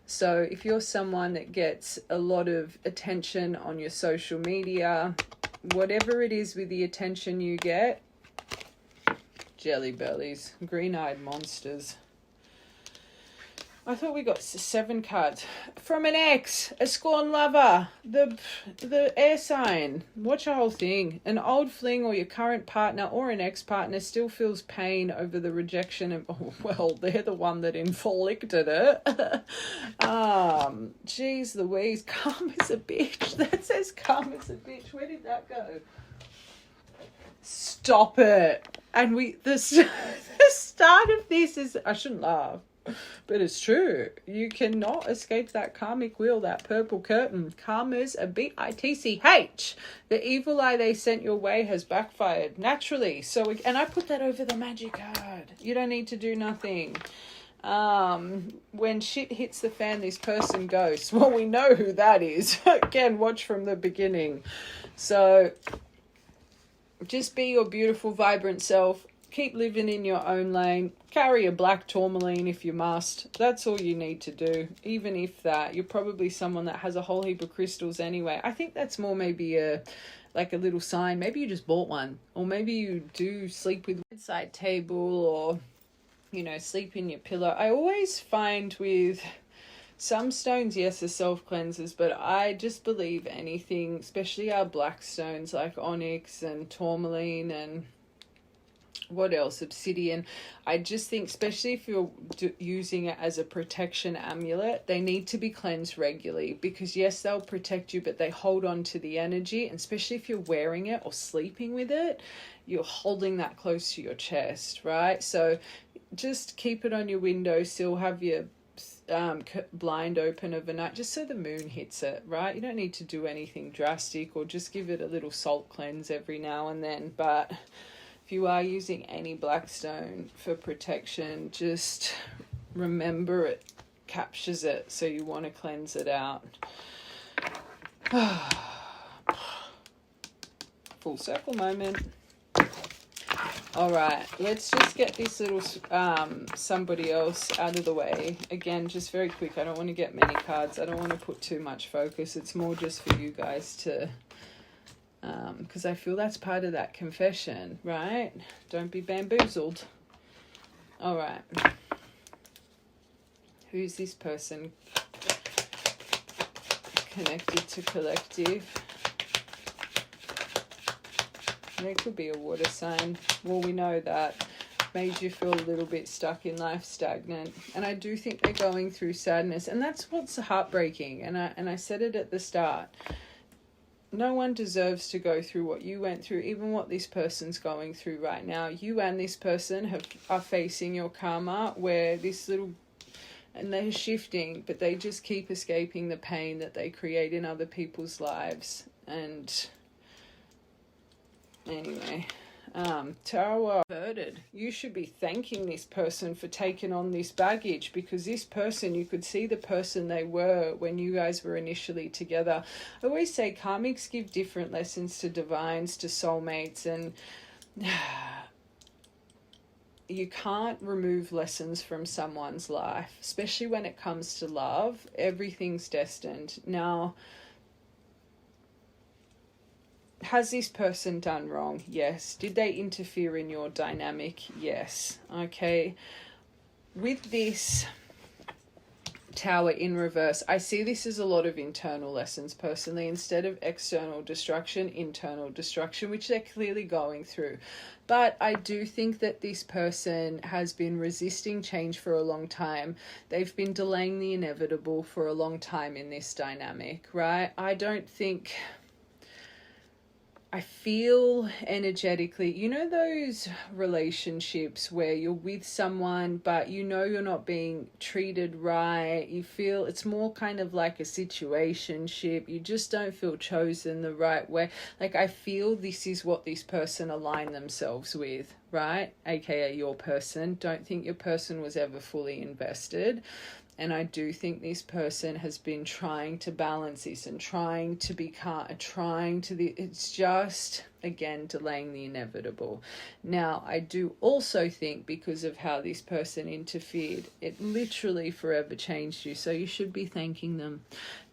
So if you're someone that gets a lot of attention on your social media, whatever it is with the attention you get, jelly bellies, green-eyed monsters. I thought we got 7 cards. From an ex, a scorned lover, the air sign. Watch the whole thing. An old fling or your current partner or an ex-partner still feels pain over the rejection of, oh, well, they're the one that inflicted it. Geez Louise, calm as a bitch. That says calm as a bitch. Where did that go? Stop it. And the start of this is, I shouldn't laugh. But it's true. You cannot escape that karmic wheel, that purple curtain. Karma's a bitch. The evil eye they sent your way has backfired naturally. And I put that over the magic card. You don't need to do nothing. When shit hits the fan, this person goes. Well, we know who that is. Again, watch from the beginning. So just be your beautiful, vibrant self. Keep living in your own lane. Carry a black tourmaline if you must. That's all you need to do. Even if that, you're probably someone that has a whole heap of crystals anyway. I think that's more maybe a little sign. Maybe you just bought one. Or maybe you do sleep with a bedside table, or, you know, sleep in your pillow. I always find with some stones, yes, are self-cleansers, but I just believe anything, especially our black stones like onyx and tourmaline and what else, obsidian. I just think, especially if you're using it as a protection amulet, they need to be cleansed regularly, because yes, they'll protect you, but they hold on to the energy. And especially if you're wearing it or sleeping with it, you're holding that close to your chest, right? So just keep it on your windowsill, have your blind open overnight, just so the moon hits it, right? You don't need to do anything drastic, or just give it a little salt cleanse every now and then. But if you are using any black stone for protection, just remember it captures it, so you want to cleanse it out. Full circle moment. All right, let's just get this little somebody else out of the way. Again, just very quick. I don't want to get many cards. I don't want to put too much focus. It's more just for you guys to... because I feel that's part of that confession, right? Don't be bamboozled. All right. Who's this person connected to collective? There could be a water sign. Well, we know that made you feel a little bit stuck in life, stagnant. And I do think they're going through sadness. And that's what's heartbreaking. And I said it at the start. No one deserves to go through what you went through, even what this person's going through right now. You and this person are facing your karma, where and they're shifting, but they just keep escaping the pain that they create in other people's lives. And anyway, Tower hurted. You should be thanking this person for taking on this baggage, because this person, you could see the person they were when you guys were initially together. I always say karmics give different lessons to divines, to soulmates, and you can't remove lessons from someone's life, especially when it comes to love. Everything's destined. Now, has this person done wrong? Yes. Did they interfere in your dynamic? Yes. Okay. With this Tower in reverse, I see this as a lot of internal lessons personally. Instead of external destruction, internal destruction, which they're clearly going through. But I do think that this person has been resisting change for a long time. They've been delaying the inevitable for a long time in this dynamic, right? I feel energetically, you know, those relationships where you're with someone, but you know you're not being treated right. You feel it's more kind of like a situationship. You just don't feel chosen the right way. Like, I feel this is what this person aligned themselves with, right? AKA your person. Don't think your person was ever fully invested. And I do think this person has been trying to balance this and trying to be calm, it's just, again, delaying the inevitable. Now, I do also think, because of how this person interfered, it literally forever changed you. So you should be thanking them.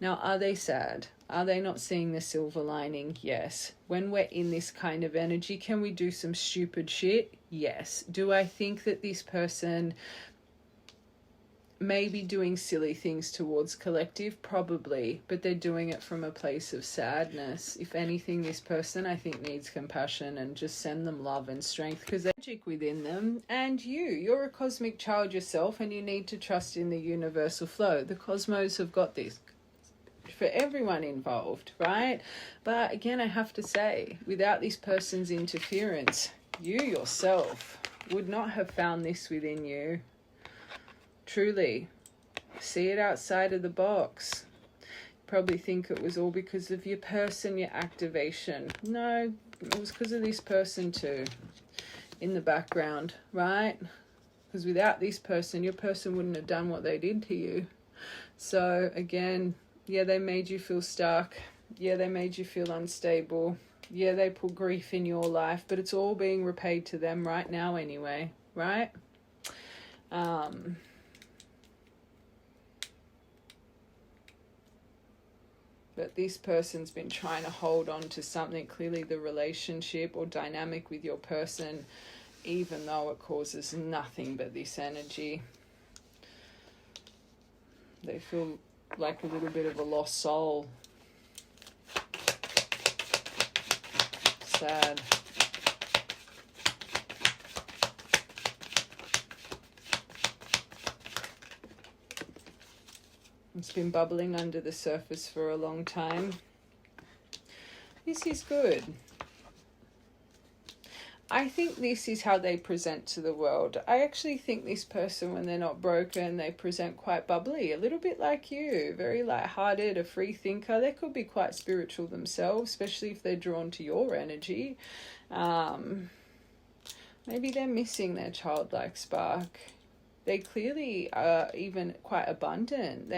Now, are they sad? Are they not seeing the silver lining? Yes. When we're in this kind of energy, can we do some stupid shit? Yes. Do I think that this person maybe doing silly things towards collective? Probably, but they're doing it from a place of sadness. If anything, this person, I think, needs compassion, and just send them love and strength, because there's magic within them. And you're a cosmic child yourself, and you need to trust in the universal flow. The cosmos have got this for everyone involved, right? But again, I have to say, without this person's interference, you yourself would not have found this within you. Truly. See it outside of the box. Probably think it was all because of your person, your activation. No, it was because of this person too in the background, right? Because without this person, your person wouldn't have done what they did to you. So again, yeah, they made you feel stuck. Yeah, they made you feel unstable. Yeah, they put grief in your life, but it's all being repaid to them right now anyway, right? But this person's been trying to hold on to something, clearly the relationship or dynamic with your person, even though it causes nothing but this energy. They feel like a little bit of a lost soul. Sad. It's been bubbling under the surface for a long time. This is good. I think this is how they present to the world. I actually think this person, when they're not broken, they present quite bubbly, a little bit like you, very light-hearted, a free thinker. They could be quite spiritual themselves, especially if they're drawn to your energy. Maybe they're missing their childlike spark. They clearly are even quite abundant.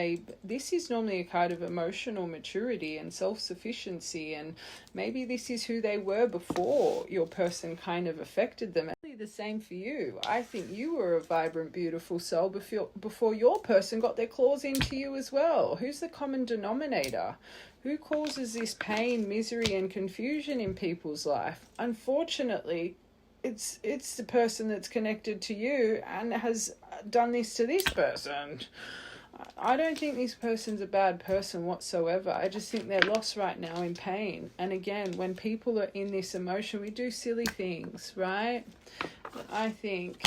This is normally a card of emotional maturity and self-sufficiency, and maybe this is who they were before your person kind of affected them. The same for you. I think you were a vibrant, beautiful soul before your person got their claws into you as well. Who's the common denominator? Who causes this pain, misery, and confusion in people's life? Unfortunately, it's the person that's connected to you and has done this to this person. I don't think this person's a bad person whatsoever. I just think they're lost right now in pain. And again, when people are in this emotion, we do silly things, right? I think,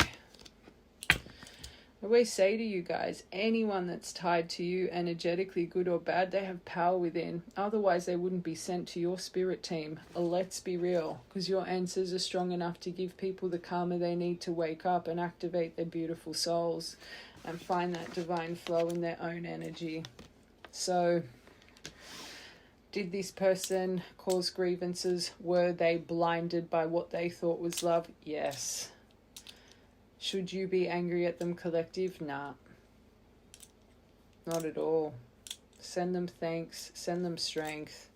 I always say to you guys, anyone that's tied to you energetically, good or bad, they have power within. Otherwise, they wouldn't be sent to your spirit team. Let's be real, because your answers are strong enough to give people the karma they need to wake up and activate their beautiful souls and find that divine flow in their own energy. So, did this person cause grievances? Were they blinded by what they thought was love? Yes. Should you be angry at them, collective? Nah. Not at all. Send them thanks. Send them strength.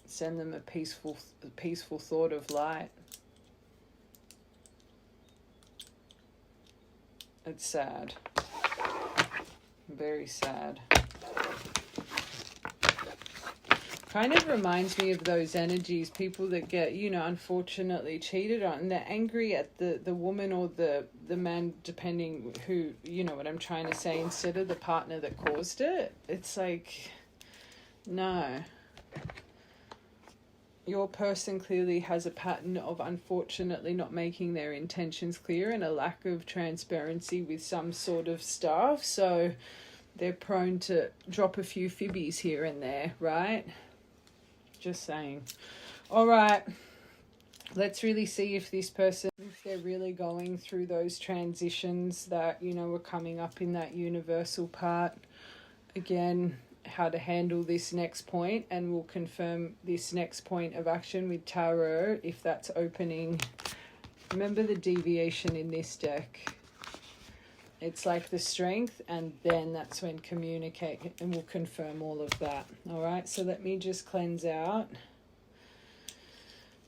Send them a peaceful thought of light. It's sad. Very sad. Kind of reminds me of those energies, people that get, unfortunately cheated on, and they're angry at the woman or the man, depending who, what I'm trying to say, instead of the partner that caused it. It's like, no. Your person clearly has a pattern of unfortunately not making their intentions clear and a lack of transparency with some sort of stuff, so they're prone to drop a few fibbies here and there, right? Just saying. All right, let's really see if this person, if they're really going through those transitions that, are coming up in that universal part. Again, how to handle this next point, and we'll confirm this next point of action with tarot if that's opening. Remember the deviation in this deck. It's like the strength, and then that's when communicate, and we'll confirm all of that. All right, so let me just cleanse out,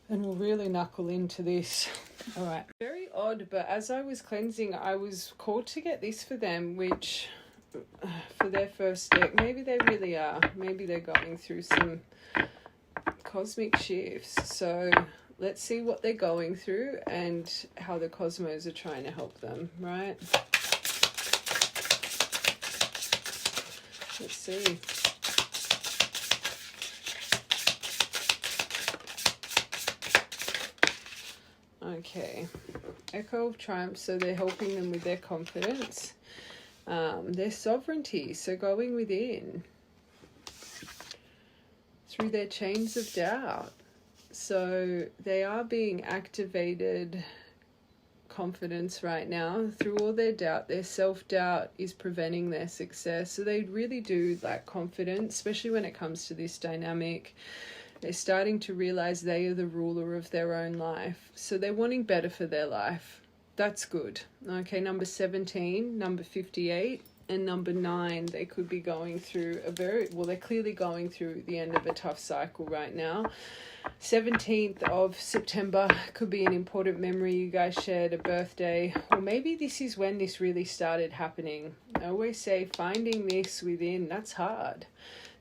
and we'll really knuckle into this. All right, very odd, but as I was cleansing, I was called to get this for them, which for their first deck, maybe they really are. Maybe they're going through some cosmic shifts. So let's see what they're going through and how the cosmos are trying to help them, right? Let's see. Okay. Echo of Triumph, so they're helping them with their confidence. Their sovereignty, so going within. Through their chains of doubt. So they are being activated confidence right now. Through all their doubt, their self-doubt is preventing their success. So they really do lack confidence, especially when it comes to this dynamic. They're starting to realize they are the ruler of their own life. So they're wanting better for their life. That's good. Okay, number 17, number 58, and number 9, they could be going through they're clearly going through the end of a tough cycle right now. 17th of September could be an important memory you guys shared, a birthday, or maybe this is when this really started happening. I always say finding this within, that's hard.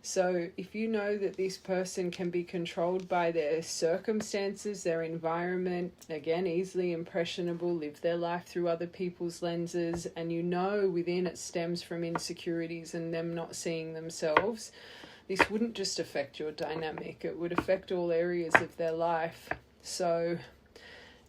So if you know that this person can be controlled by their circumstances, their environment, again, easily impressionable, live their life through other people's lenses, and you know within it stems from insecurities and them not seeing themselves, this wouldn't just affect your dynamic, it would affect all areas of their life. So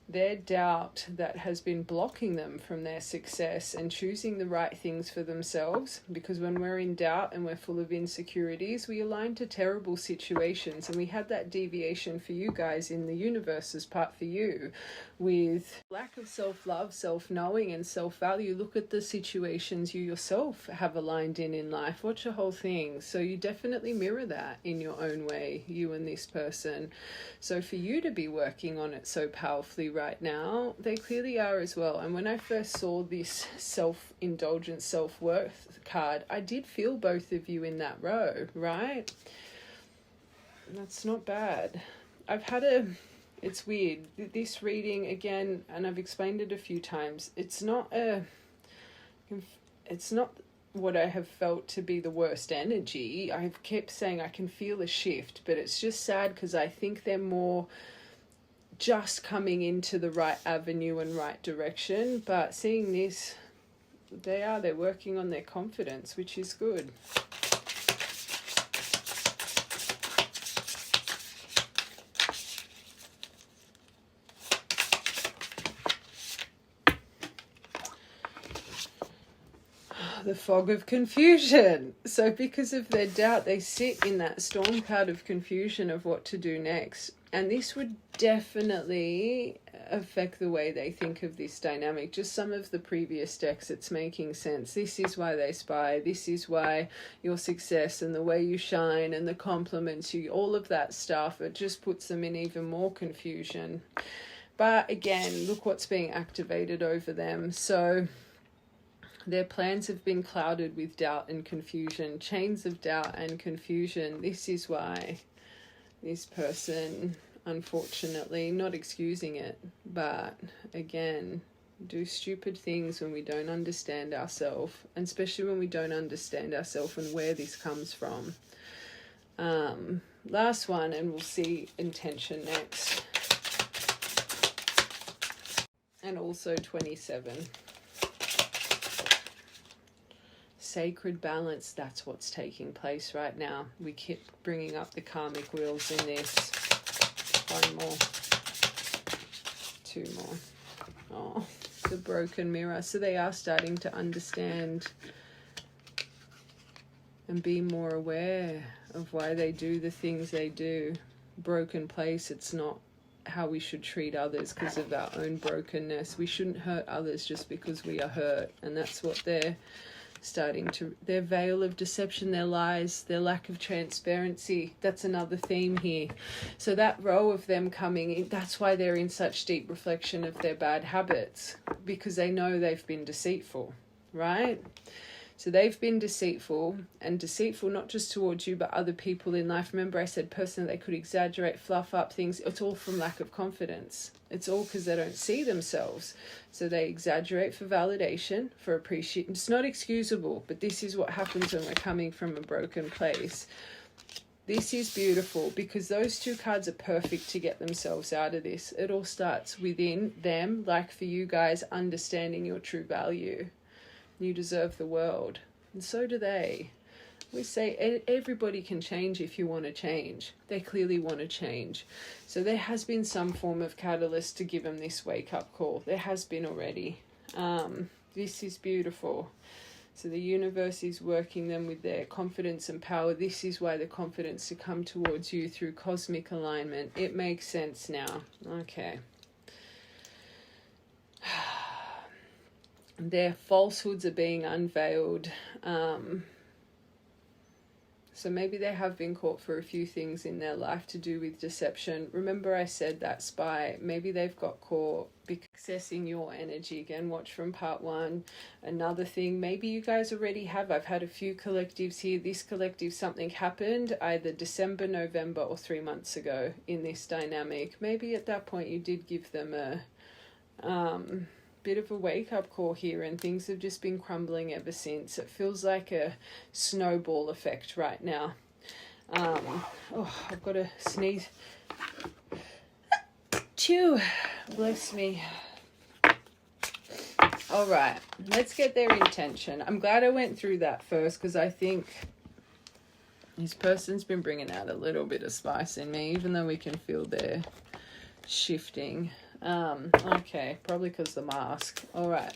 their doubt that has been blocking them from their success and choosing the right things for themselves, because when we're in doubt and we're full of insecurities, we align to terrible situations. And we had that deviation for you guys in the universe's part for you with lack of self-love, self-knowing and self-value. Look at the situations you yourself have aligned in life. Watch the whole thing. So you definitely mirror that in your own way, you and this person. So for you to be working on it so powerfully right now, they clearly are as well. And when I first saw this self-indulgent, self-worth card, I did feel both of you in that row, right? That's not bad. It's weird. This reading, again, and I've explained it a few times, it's not what I have felt to be the worst energy. I've kept saying I can feel a shift, but it's just sad because I think they're more just coming into the right avenue and right direction. But seeing this, they're working on their confidence, which is good. The fog of confusion. So because of their doubt, they sit in that storm cloud of confusion of what to do next. And this would definitely affect the way they think of this dynamic. Just some of the previous decks, it's making sense. This is why they spy. This is why your success and the way you shine and the compliments you, all of that stuff, it just puts them in even more confusion. But again, look what's being activated over them. So their plans have been clouded with doubt and confusion, chains of doubt and confusion. This is why this person, unfortunately, not excusing it, but again, do stupid things when we don't understand ourselves, and especially when we don't understand ourselves and where this comes from. Last one, and we'll see intention next. And also 27. Sacred balance, that's what's taking place right now. We keep bringing up the karmic wheels in this. One more. 2 more. Oh, the broken mirror. So they are starting to understand and be more aware of why they do the things they do. Broken place, it's not how we should treat others because of our own brokenness. We shouldn't hurt others just because we are hurt. And that's what they're starting to, their veil of deception, their lies, their lack of transparency, that's another theme here. So that row of them coming in, that's why they're in such deep reflection of their bad habits, because they know they've been deceitful, right? So they've been deceitful, and deceitful not just towards you but other people in life. Remember I said personally they could exaggerate, fluff up things. It's all from lack of confidence. It's all because they don't see themselves. So they exaggerate for validation, for appreciation. It's not excusable, but this is what happens when we're coming from a broken place. This is beautiful because those 2 cards are perfect to get themselves out of this. It all starts within them, like for you guys, understanding your true value. You deserve the world, and so do they. We say everybody can change if you want to change. They clearly want to change. So there has been some form of catalyst to give them this wake-up call. There has been already. This is beautiful. So the universe is working them with their confidence and power. This is why the confidence to come towards you through cosmic alignment. It makes sense now. Okay. Their falsehoods are being unveiled. So maybe they have been caught for a few things in their life to do with deception. Remember I said that spy, maybe they've got caught accessing your energy. Again, watch from part 1. Another thing, maybe you guys already have. I've had a few collectives here. This collective, something happened either December, November, or 3 months ago in this dynamic. Maybe at that point you did give them a bit of a wake-up call here, and things have just been crumbling ever since. It feels like a snowball effect right now. I've got to sneeze. Chew. Bless me. All right, let's get their intention. I'm glad I went through that first, because I think this person's been bringing out a little bit of spice in me, even though we can feel they're shifting. Okay, probably because the mask. All right.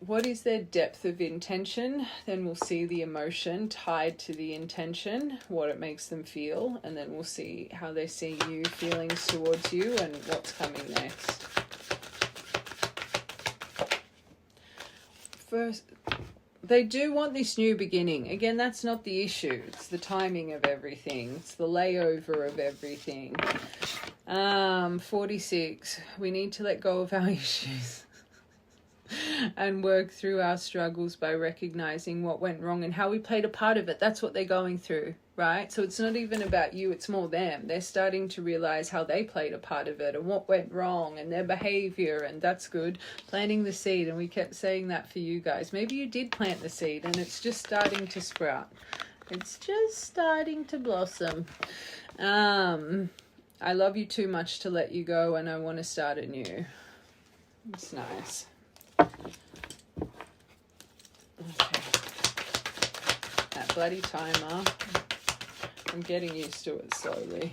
What is their depth of intention? Then we'll see the emotion tied to the intention, what it makes them feel, and then we'll see how they see you, feelings towards you, and what's coming next. First, they do want this new beginning. Again, that's not the issue. It's the timing of everything. It's the layover of everything. 46. We need to let go of our issues and work through our struggles by recognizing what went wrong and how we played a part of it. That's what they're going through, right? So it's not even about you, it's more them. They're starting to realize how they played a part of it and what went wrong and their behavior, and that's good. Planting the seed, and we kept saying that for you guys. Maybe you did plant the seed and it's just starting to sprout. It's just starting to blossom. I love you too much to let you go, and I want to start anew. It's nice. Okay. That bloody timer. I'm getting used to it slowly.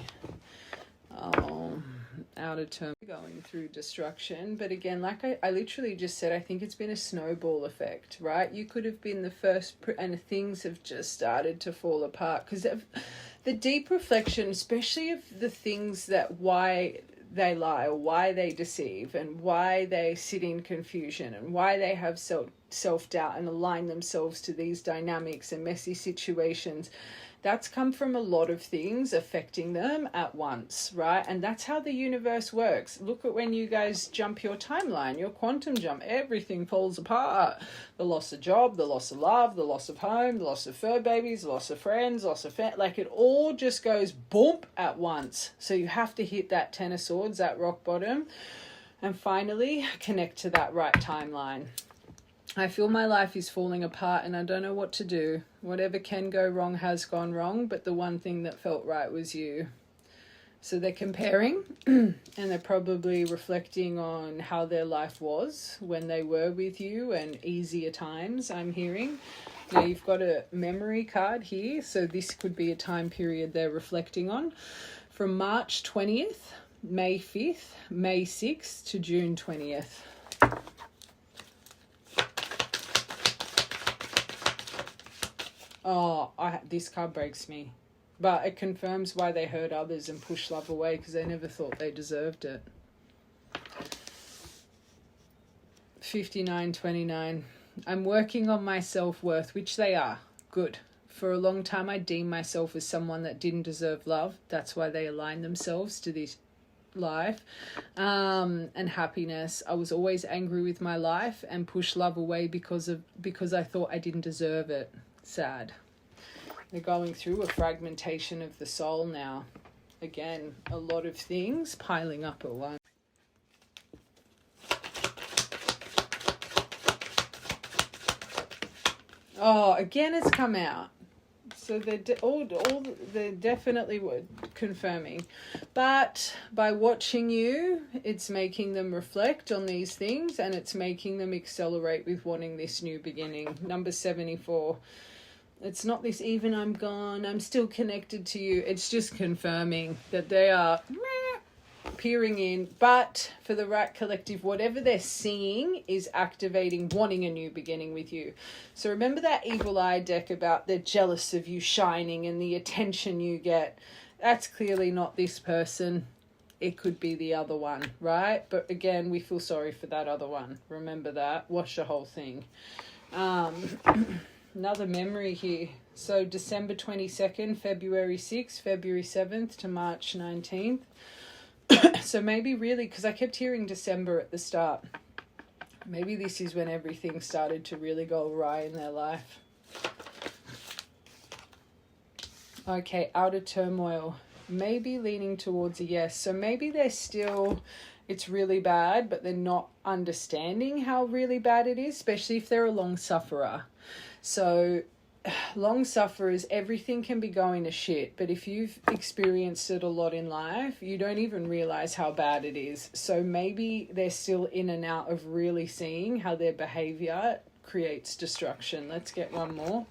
Out of term, going through destruction. But again, like I literally just said, I think it's been a snowball effect, right? You could have been the first, and things have just started to fall apart because the deep reflection, especially of the things that why they lie or why they deceive and why they sit in confusion and why they have self-doubt and align themselves to these dynamics and messy situations. That's come from a lot of things affecting them at once, right? And that's how the universe works. Look at when you guys jump your timeline, your quantum jump, everything falls apart. The loss of job, the loss of love, the loss of home, the loss of fur babies, the loss of friends, loss of like it all just goes boom at once. So you have to hit that 10 of swords, that rock bottom, and finally connect to that right timeline. I feel my life is falling apart and I don't know what to do. Whatever can go wrong has gone wrong, but the one thing that felt right was you. So they're comparing and they're probably reflecting on how their life was when they were with you and easier times, I'm hearing. Now you've got a memory card here, so this could be a time period they're reflecting on. From March 20th, May 5th, May 6th to June 20th. Oh, this card breaks me. But it confirms why they hurt others and push love away, because they never thought they deserved it. 59:29. I'm working on my self-worth, which they are. Good. For a long time, I deemed myself as someone that didn't deserve love. That's why they aligned themselves to this life and happiness. I was always angry with my life and pushed love away because I thought I didn't deserve it. Sad. They're going through a fragmentation of the soul now. Again, a lot of things piling up at once. Oh, again, it's come out. So they're definitely confirming. But by watching you, it's making them reflect on these things and it's making them accelerate with wanting this new beginning. Number 74. It's not this even I'm gone, I'm still connected to you. It's just confirming that they are peering in, but for the right collective, whatever they're seeing is activating wanting a new beginning with you. So remember that evil eye deck about they're jealous of you shining and the attention you get. That's clearly not this person. it could be the other one, right? But again, we feel sorry for that other one. Remember that. Wash the whole thing. Another memory here. So December 22nd, February 6th, February 7th to March 19th. So maybe really, because I kept hearing December at the start, maybe this is when everything started to really go awry in their life. Okay, outer turmoil. Maybe leaning towards a yes. So maybe they're still, it's really bad, but they're not understanding how really bad it is, especially if they're a long sufferer. So long sufferers, everything can be going to shit, but if you've experienced it a lot in life, you don't even realize how bad it is. So maybe they're still in and out of really seeing how their behavior creates destruction. Let's get one more.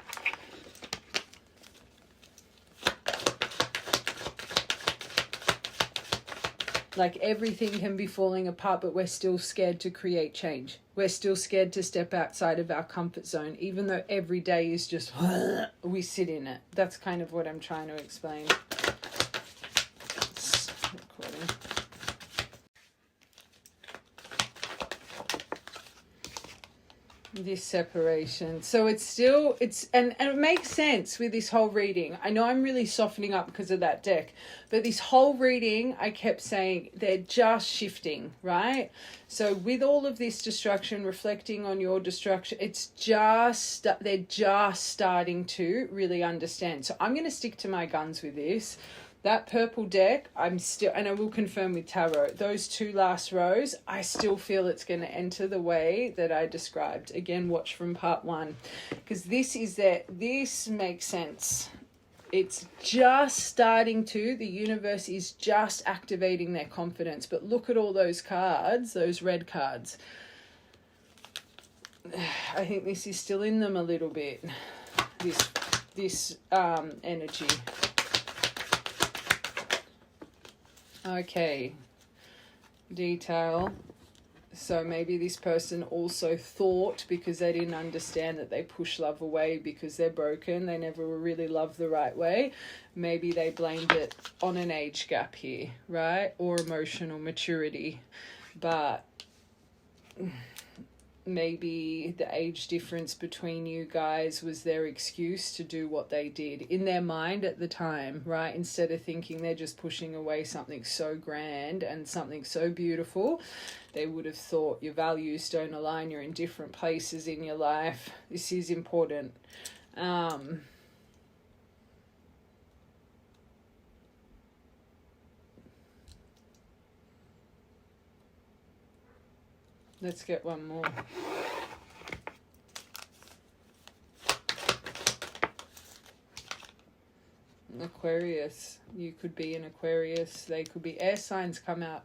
Like everything can be falling apart, but we're still scared to create change. We're still scared to step outside of our comfort zone, even though every day is just, we sit in it. That's kind of what I'm trying to explain. It's recording. This separation. So it's still, and it makes sense with this whole reading. I know I'm really softening up because of that deck, but this whole reading, I kept saying they're just shifting, right? So with all of this destruction, reflecting on your destruction, it's just, they're just starting to really understand. So I'm going to stick to my guns with this. That purple deck, I'm still, and I will confirm with tarot, those two last rows, I still feel it's going to enter the way that I described. Again, watch from part 1, because this makes sense. It's just starting to, the universe is just activating their confidence. But look at all those cards, those red cards. I think this is still in them a little bit, this energy. Okay, detail. So maybe this person also thought, because they didn't understand that they push love away because they're broken, they never really loved the right way. Maybe they blamed it on an age gap here, right? Or emotional maturity. But maybe the age difference between you guys was their excuse to do what they did in their mind at the time, right? Instead of thinking they're just pushing away something so grand and something so beautiful, they would have thought your values don't align, you're in different places in your life. This is important. Let's get one more. Aquarius. You could be an Aquarius. They could be air signs come out,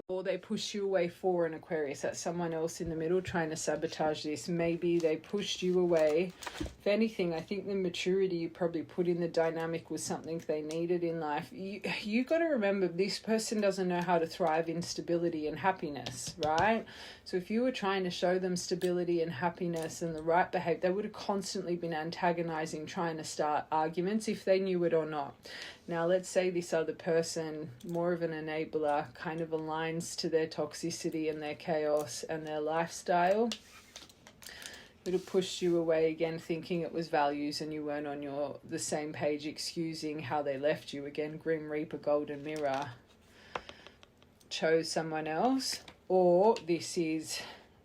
or they push you away for an Aquarius. That's someone else in the middle trying to sabotage this. Maybe they pushed you away. If anything, I think the maturity you probably put in the dynamic was something they needed in life. You got to remember, this person doesn't know how to thrive in stability and happiness, right? So if you were trying to show them stability and happiness and the right behavior, they would have constantly been antagonizing, trying to start arguments if they knew it or not. Now, let's say this other person, more of an enabler, kind of aligns to their toxicity and their chaos and their lifestyle. It would have pushed you away again, thinking it was values and you weren't on the same page, excusing how they left you. Again, Grim Reaper, Golden Mirror. Chose someone else. Or this is,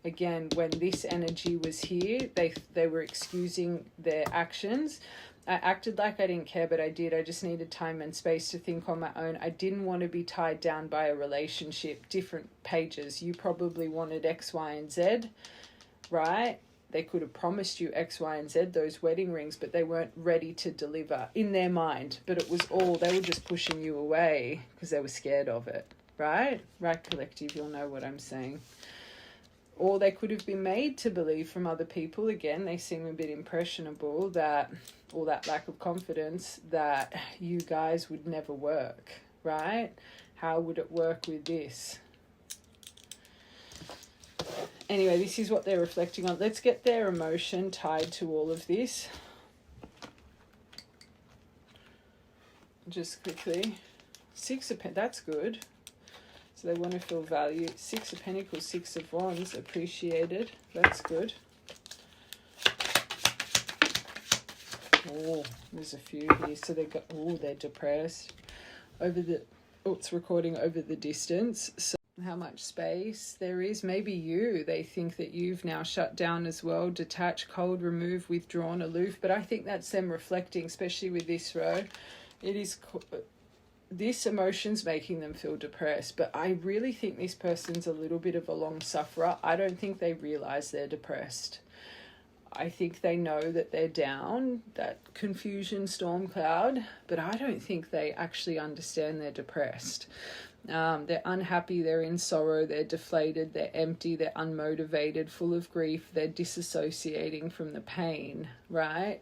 again, when this energy was here, they were excusing their actions. I acted like I didn't care, but I did. I just needed time and space to think on my own. I didn't want to be tied down by a relationship. Different pages. You probably wanted X, Y, and Z, right? They could have promised you X, Y, and Z, those wedding rings, but they weren't ready to deliver in their mind. But it was all, they were just pushing you away because they were scared of it, right? Right, collective, you'll know what I'm saying. Or they could have been made to believe from other people, again, they seem a bit impressionable, that, or that lack of confidence, that you guys would never work, right? How would it work with this? Anyway, this is what they're reflecting on. Let's get their emotion tied to all of this. Just quickly. 6 of Pentacles, that's good. So they want to feel valued. 6 of Pentacles, 6 of Wands, appreciated. That's good. Oh, there's a few here. So they got, oh, they're depressed over the, oh, it's recording over the distance. So how much space there is. Maybe you, they think that you've now shut down as well, detached, cold, removed, withdrawn, aloof. But I think that's them reflecting, especially with this row. It is, this emotion's making them feel depressed. But I really think this person's a little bit of a long sufferer. I don't think they realize they're depressed. I think they know that they're down, that confusion, storm cloud, but I don't think they actually understand they're depressed. They're unhappy, they're in sorrow, they're deflated, they're empty, they're unmotivated, full of grief, they're disassociating from the pain, right?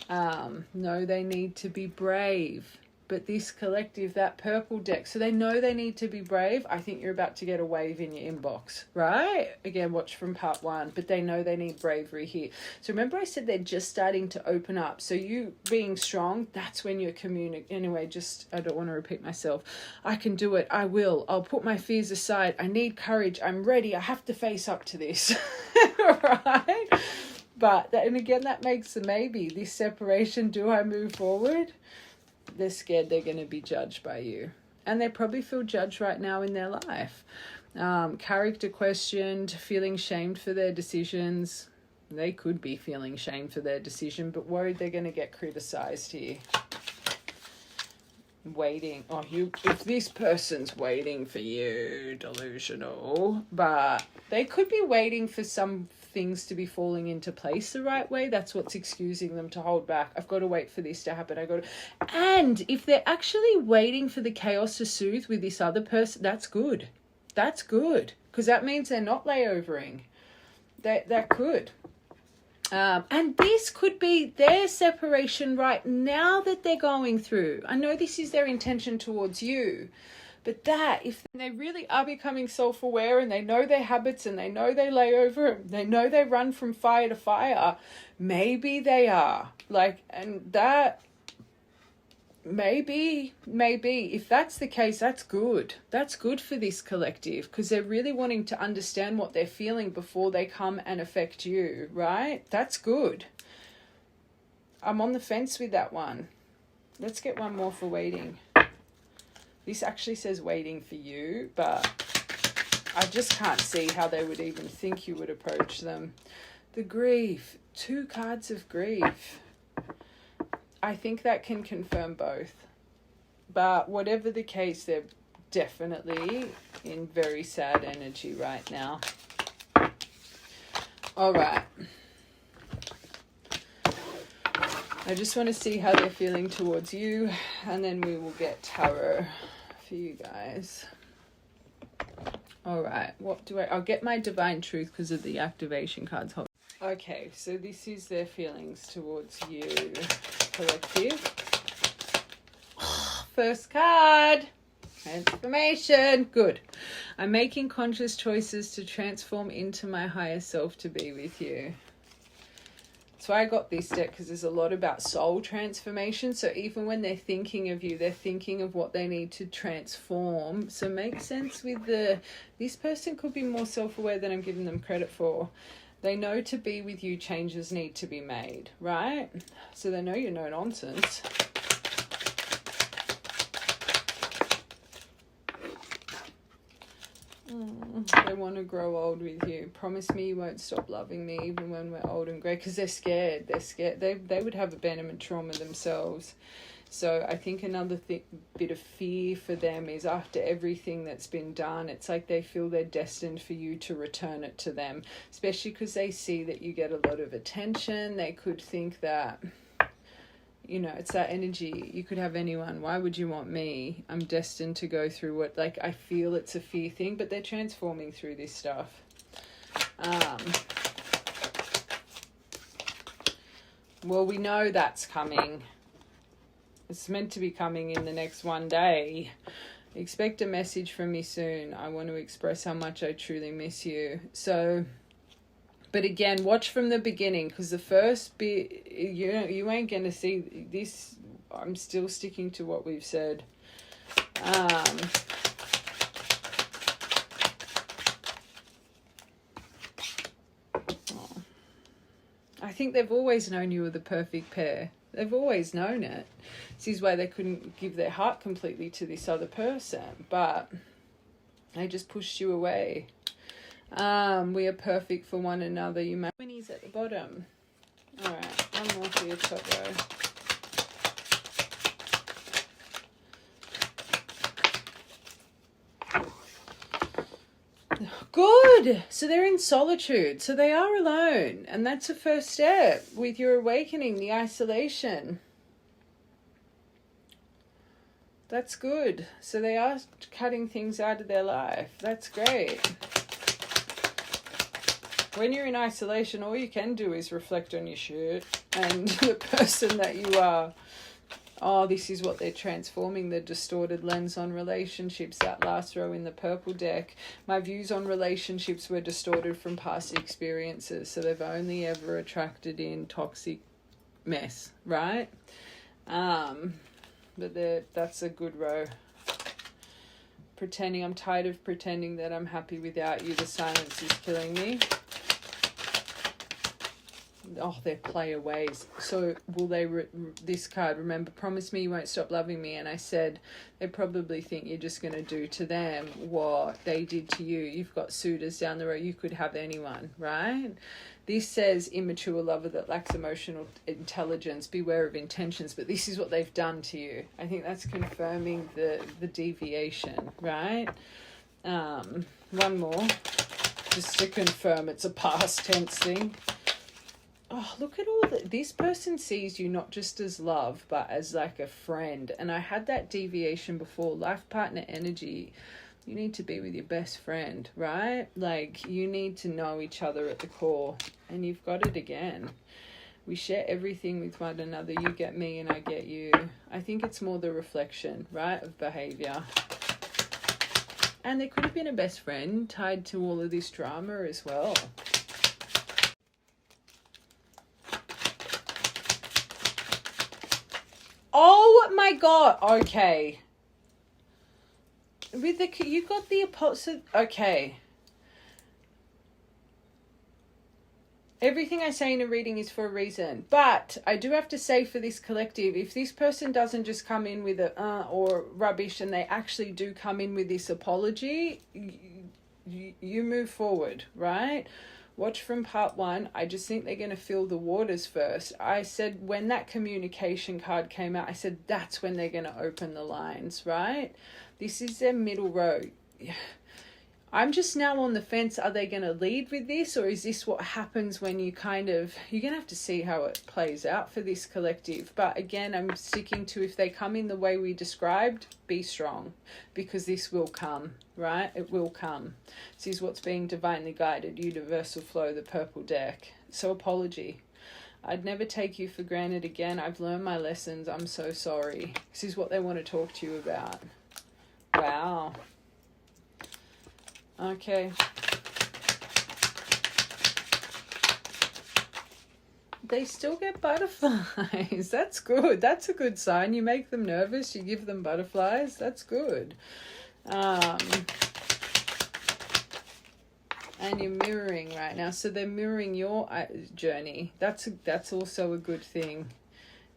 No, they need to be brave. But this collective, that purple deck, so they know they need to be brave. I think you're about to get a wave in your inbox, right? Again, watch from part 1, but they know they need bravery here. So remember I said they're just starting to open up. So you being strong, that's when you're communicating. Anyway, just, I don't want to repeat myself. I can do it. I will. I'll put my fears aside. I need courage. I'm ready. I have to face up to this, right? But, and again, that makes the maybe. This separation, do I move forward? They're scared they're going to be judged by you. And they probably feel judged right now in their life. Character questioned, feeling shamed for their decisions. They could be feeling shamed for their decision, but worried they're going to get criticized here. Waiting. Oh, if this person's waiting for you, delusional. But they could be waiting for some things to be falling into place the right way. That's what's excusing them to hold back. I've got to wait for this to happen. And if they're actually waiting for the chaos to soothe with this other person, that's good. That's good. Because that means they're not layovering. That could. And this could be their separation right now that they're going through. I know this is their intention towards you. But that, if they really are becoming self-aware and they know their habits and they know they lay over, they know they run from fire to fire, maybe they are. And that, maybe, if that's the case, that's good. That's good for this collective because they're really wanting to understand what they're feeling before they come and affect you, right? That's good. I'm on the fence with that one. Let's get one more for waiting. This actually says waiting for you, but I just can't see how they would even think you would approach them. The grief, 2 cards of grief. I think that can confirm both. But whatever the case, they're definitely in very sad energy right now. All right. I just want to see how they're feeling towards you, and then we will get tarot for you guys. All right, I'll get my divine truth because of the activation cards. Okay, so this is their feelings towards you, collective. First card, transformation. Good. I'm making conscious choices to transform into my higher self to be with you. That's why I got this deck, because there's a lot about soul transformation. So even when they're thinking of you, they're thinking of what they need to transform. So make sense with this person could be more self-aware than I'm giving them credit for. They know to be with you, changes need to be made, right? So they know you're no nonsense. They want to grow old with you. Promise me you won't stop loving me even when we're old and grey, because they're scared. They're scared. They would have abandonment trauma themselves. So I think another bit of fear for them is after everything that's been done, it's like they feel they're destined for you to return it to them, especially because they see that you get a lot of attention. They could think that, it's that energy. You could have anyone. Why would you want me? I'm destined to go through what, I feel it's a fear thing, but they're transforming through this stuff. Well, we know that's coming. It's meant to be coming in the next one day. Expect a message from me soon. I want to express how much I truly miss you. So, but again, watch from the beginning, because the first bit, you ain't going to see this. I'm still sticking to what we've said. I think they've always known you were the perfect pair. They've always known it. This is why they couldn't give their heart completely to this other person, but they just pushed you away. We are perfect for one another. You may. Winnie's at the bottom. All right, one more for your top row. Good. So they're in solitude. So they are alone. And that's the first step with your awakening, the isolation. That's good. So they are cutting things out of their life. That's great. When you're in isolation, all you can do is reflect on your shirt and the person that you are. Oh, this is what they're transforming, the distorted lens on relationships, that last row in the purple deck. My views on relationships were distorted from past experiences, so they've only ever attracted in toxic mess, right? But that's a good row. Pretending, I'm tired of pretending that I'm happy without you. The silence is killing me. Oh, they're player ways. So will they, this card, remember, promise me you won't stop loving me. And I said, they probably think you're just going to do to them what they did to you. You've got suitors down the road. You could have anyone, right? This says immature lover that lacks emotional intelligence. Beware of intentions. But this is what they've done to you. I think that's confirming the deviation, right? One more, just to confirm it's a past tense thing. Oh, look at all that. This person sees you not just as love, but as like a friend. And I had that deviation before. Life partner energy. You need to be with your best friend, right? Like, you need to know each other at the core. And you've got it again. We share everything with one another. You get me and I get you. I think it's more the reflection, right, of behavior. And there could have been a best friend tied to all of this drama as well. Oh my God. Okay. With the, you got the opposite. Okay. Everything I say in a reading is for a reason. But I do have to say for this collective, if this person doesn't just come in with a or rubbish and they actually do come in with this apology, you move forward, right? Watch from part 1. I just think they're going to feel the waters first. I said when that communication card came out, I said that's when they're going to open the lines, right? This is their middle row. I'm just now on the fence. Are they going to lead with this, or is this what happens when you kind of... You're going to have to see how it plays out for this collective. But again, I'm sticking to, if they come in the way we described, be strong, because this will come, right? It will come. This is what's being divinely guided, universal flow, the purple deck. So apology. I'd never take you for granted again. I've learned my lessons. I'm so sorry. This is what they want to talk to you about. Wow. Okay. They still get butterflies. That's good. That's a good sign. You make them nervous. You give them butterflies. That's good. And you're mirroring right now. So they're mirroring your journey. That's also a good thing.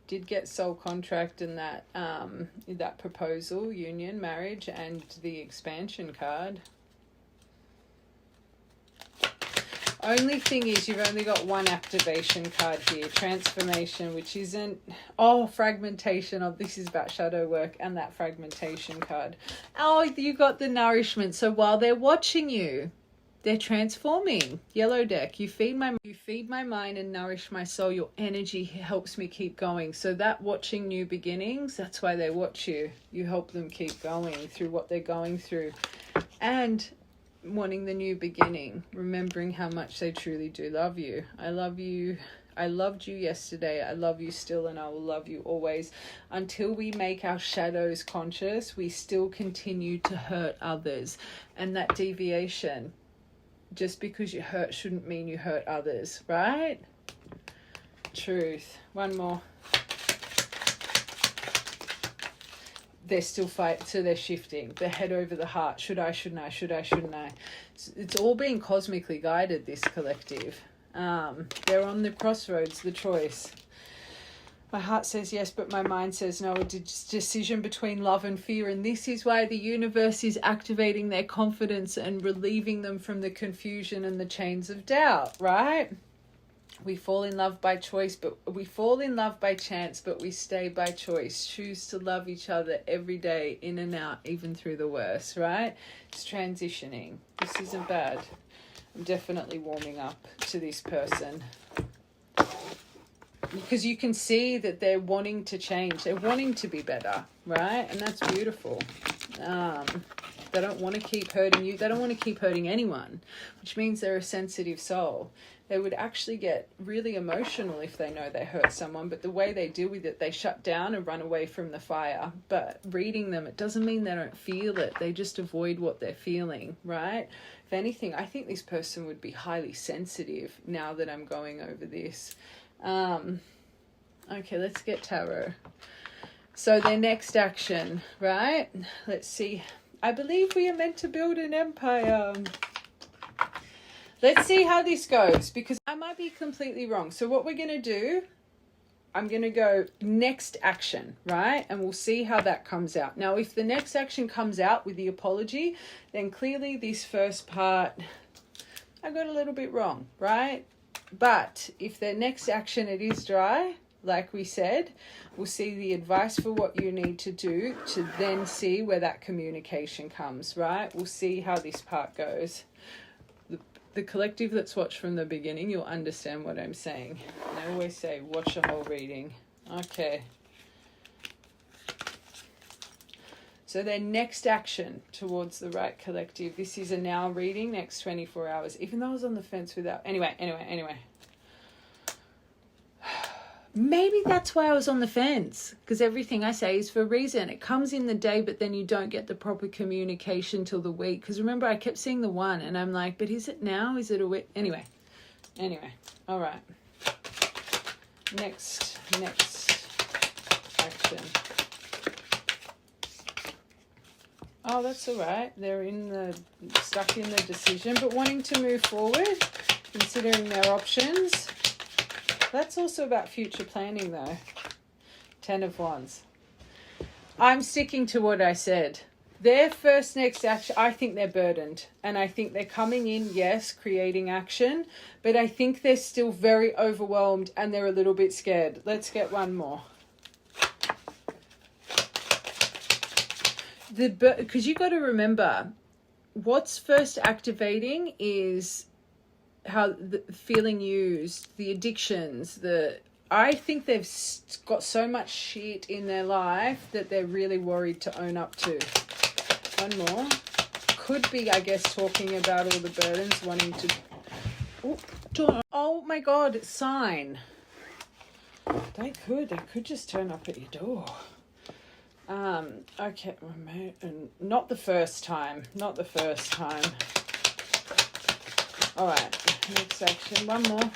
Did get soul contract in that that proposal, union, marriage, and the expansion card. Only thing is, you've only got one activation card here. Transformation, which isn't... Oh, fragmentation. Oh, this is about shadow work, and that fragmentation card. Oh, you got the nourishment. So while they're watching you, they're transforming. Yellow deck. You feed my mind and nourish my soul. Your energy helps me keep going. So that watching new beginnings, that's why they watch you. You help them keep going through what they're going through. And... wanting the new beginning, remembering how much they truly do love you. I love you. I loved you yesterday. I love you still, and I will love you always. Until we make our shadows conscious, we still continue to hurt others. And that deviation, just because you hurt shouldn't mean you hurt others, right? Truth. One more. They're still fighting, so they're shifting. The head over the heart. Should I, shouldn't I? Should I, shouldn't I? It's all being cosmically guided, this collective. They're on the crossroads, the choice. My heart says yes, but my mind says no. A decision between love and fear. And this is why the universe is activating their confidence and relieving them from the confusion and the chains of doubt, right? We fall in love by choice, but we fall in love by chance, but we stay by choice. Choose to love each other every day, in and out, even through the worst, right? It's transitioning. This isn't bad. I'm definitely warming up to this person. Because you can see that they're wanting to change. They're wanting to be better, right? And that's beautiful. They don't want to keep hurting you. They don't want to keep hurting anyone, which means they're a sensitive soul. They would actually get really emotional if they know they hurt someone, but the way they deal with it, they shut down and run away from the fire. But reading them, it doesn't mean they don't feel it. They just avoid what they're feeling, right? If anything, I think this person would be highly sensitive now that I'm going over this. Okay, let's get tarot. So their next action, right? Let's see. I believe we are meant to build an empire. Let's see how this goes, because I might be completely wrong. So what we're going to do, I'm going to go next action, right? And we'll see how that comes out. Now, if the next action comes out with the apology, then clearly this first part, I got a little bit wrong, right? But if the next action, it is dry, like we said, we'll see the advice for what you need to do to then see where that communication comes, right? We'll see how this part goes. The collective that's watched from the beginning, you'll understand what I'm saying. And I always say, watch the whole reading. Okay. So their next action towards the right collective. This is a now reading, next 24 hours. Even though I was on the fence without... Anyway. Maybe that's why I was on the fence, because everything I say is for a reason. It comes in the day, but then you don't get the proper communication till the week. Because remember, I kept seeing the one, and I'm like, but is it now? Is it a week? Anyway. All right. Next action. Oh, that's all right. They're stuck in the decision, but wanting to move forward, considering their options. That's also about future planning, though. 10 of Wands. I'm sticking to what I said. Their next action, I think they're burdened. And I think they're coming in, yes, creating action. But I think they're still very overwhelmed and they're a little bit scared. Let's get one more. Because you got to remember, what's first activating is... how the feeling used, the addictions, I think they've got so much shit in their life that they're really worried to own up to. One more. Could be, I guess, talking about all the burdens, wanting to... Oh my God, sign. They could just turn up at your door. Okay, not the first time. All right. Next action, one more.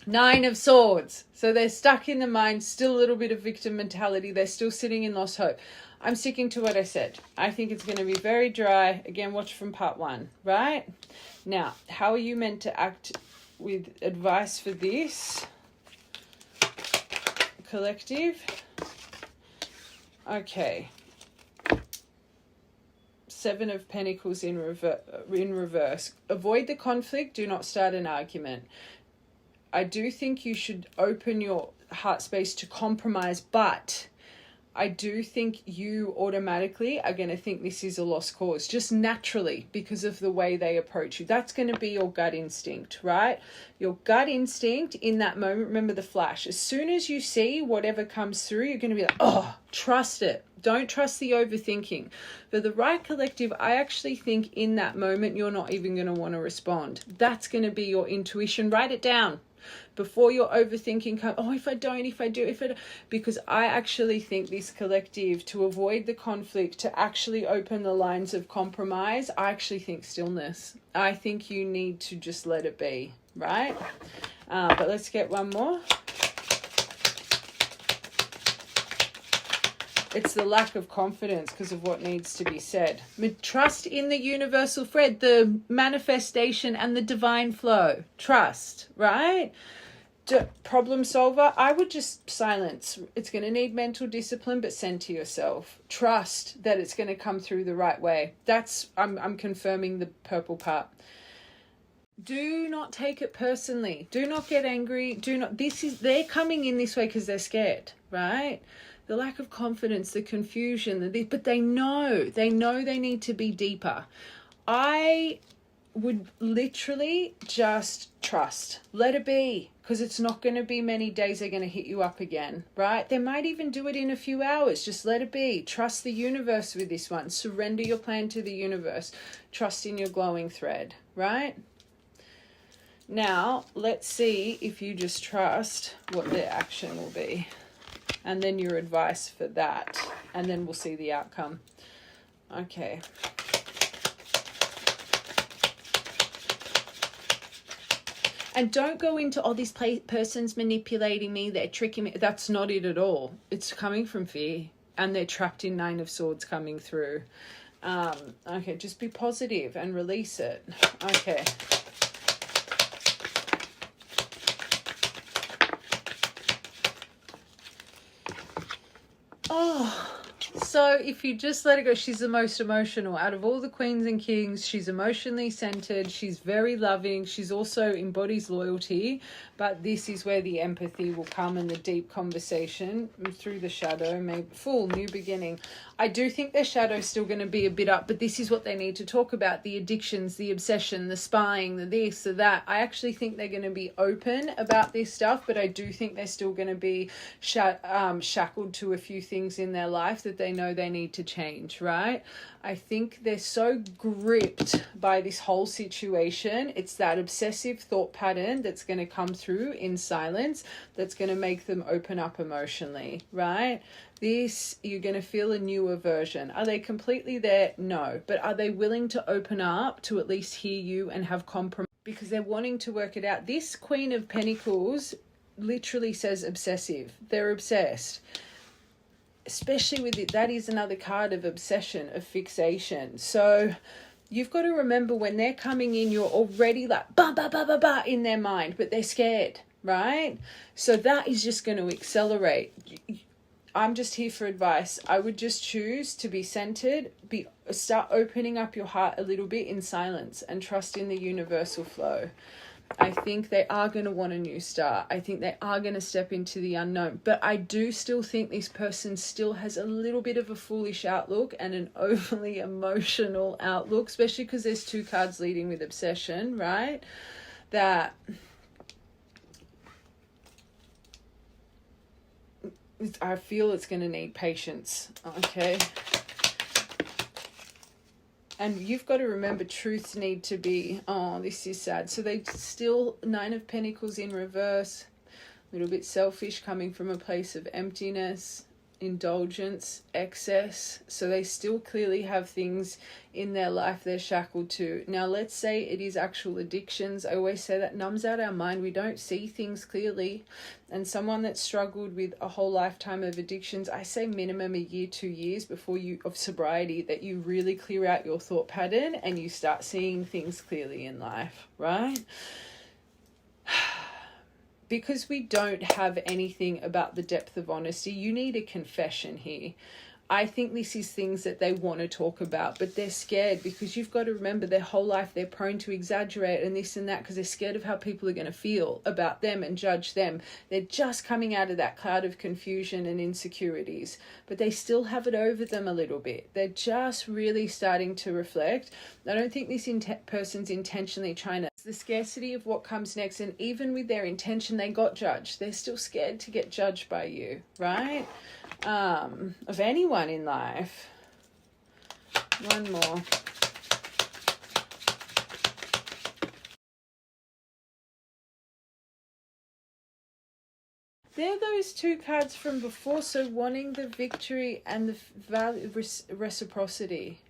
9 of Swords. So they're stuck in the mind, still a little bit of victim mentality. They're still sitting in lost hope. I'm sticking to what I said. I think it's going to be very dry. Again, watch from part 1, right? Now, how are you meant to act with advice for this collective? Okay. 7 of Pentacles in reverse. Avoid the conflict. Do not start an argument. I do think you should open your heart space to compromise, but I do think you automatically are going to think this is a lost cause, just naturally, because of the way they approach you. That's going to be your gut instinct, right? Your gut instinct in that moment, remember the flash. As soon as you see whatever comes through, you're going to be like, oh, trust it. Don't trust the overthinking. For the right collective, I actually think in that moment, you're not even going to want to respond. That's going to be your intuition. Write it down. Before your overthinking comes, if I do, because I actually think this collective, to avoid the conflict, to actually open the lines of compromise, I actually think stillness. I think you need to just let it be, right? But let's get one more. It's the lack of confidence because of what needs to be said. Trust in the universal thread, the manifestation and the divine flow. Trust, right? Problem solver, I would just silence. It's going to need mental discipline, but send to yourself. Trust that it's going to come through the right way. I'm confirming the purple part. Do not take it personally. Do not get angry. They're coming in this way because they're scared, right? The lack of confidence, the confusion, but they know they need to be deeper. I would literally just trust. Let it be, because it's not going to be many days they're going to hit you up again, right? They might even do it in a few hours. Just let it be. Trust the universe with this one. Surrender your plan to the universe. Trust in your glowing thread, right? Now, let's see if you just trust what their action will be. And then your advice for that. And then we'll see the outcome. Okay. And don't go into, this person's manipulating me, they're tricking me. That's not it at all. It's coming from fear. And they're trapped in Nine of Swords coming through. Okay, just be positive and release it. Okay. So if you just let it go, she's the most emotional. Out of all the queens and kings, she's emotionally centered. She's very loving. She's also embodies loyalty. But this is where the empathy will come and the deep conversation through the shadow. Maybe full new beginning. I do think their shadow's still going to be a bit up, but this is what they need to talk about. The addictions, the obsession, the spying, the this, the that. I actually think they're going to be open about this stuff, but I do think they're still going to be shackled to a few things in their life that they know they need to change, right? I think they're so gripped by this whole situation. It's that obsessive thought pattern that's going to come through in silence that's going to make them open up emotionally, right? This, you're going to feel a new aversion. Are they completely there? No. But are they willing to open up to at least hear you and have compromise? Because they're wanting to work it out. This Queen of Pentacles literally says obsessive. They're obsessed. Especially with it, that is another card of obsession, of fixation. So you've got to remember when they're coming in, you're already like, ba, ba, ba, ba, ba, in their mind, but they're scared, right? So that is just going to accelerate. I'm just here for advice. I would just choose to be centered, start opening up your heart a little bit in silence and trust in the universal flow. I think they are going to want a new start. I think they are going to step into the unknown. But I do still think this person still has a little bit of a foolish outlook and an overly emotional outlook, especially because there's two cards leading with obsession, right? That I feel it's going to need patience, okay? And you've got to remember, truths need to be, this is sad. So they still, Nine of Pentacles in reverse, a little bit selfish, coming from a place of emptiness, indulgence, excess. So they still clearly have things in their life they're shackled to. Now, let's say it is actual addictions. I always say that numbs out our mind. We don't see things clearly. And someone that's struggled with a whole lifetime of addictions, I say minimum a year, 2 years of sobriety, that you really clear out your thought pattern and you start seeing things clearly in life, right? Because we don't have anything about the depth of honesty, you need a confession here. I think this is things that they want to talk about, but they're scared because you've got to remember their whole life they're prone to exaggerate and this and that because they're scared of how people are going to feel about them and judge them. They're just coming out of that cloud of confusion and insecurities, but they still have it over them a little bit. They're just really starting to reflect. I don't think this person's intentionally trying to. It's the scarcity of what comes next, and even with their intention, they got judged. They're still scared to get judged by you, right? Of anyone in life. One more. They're those two cards from before, so wanting the victory and the value, reciprocity.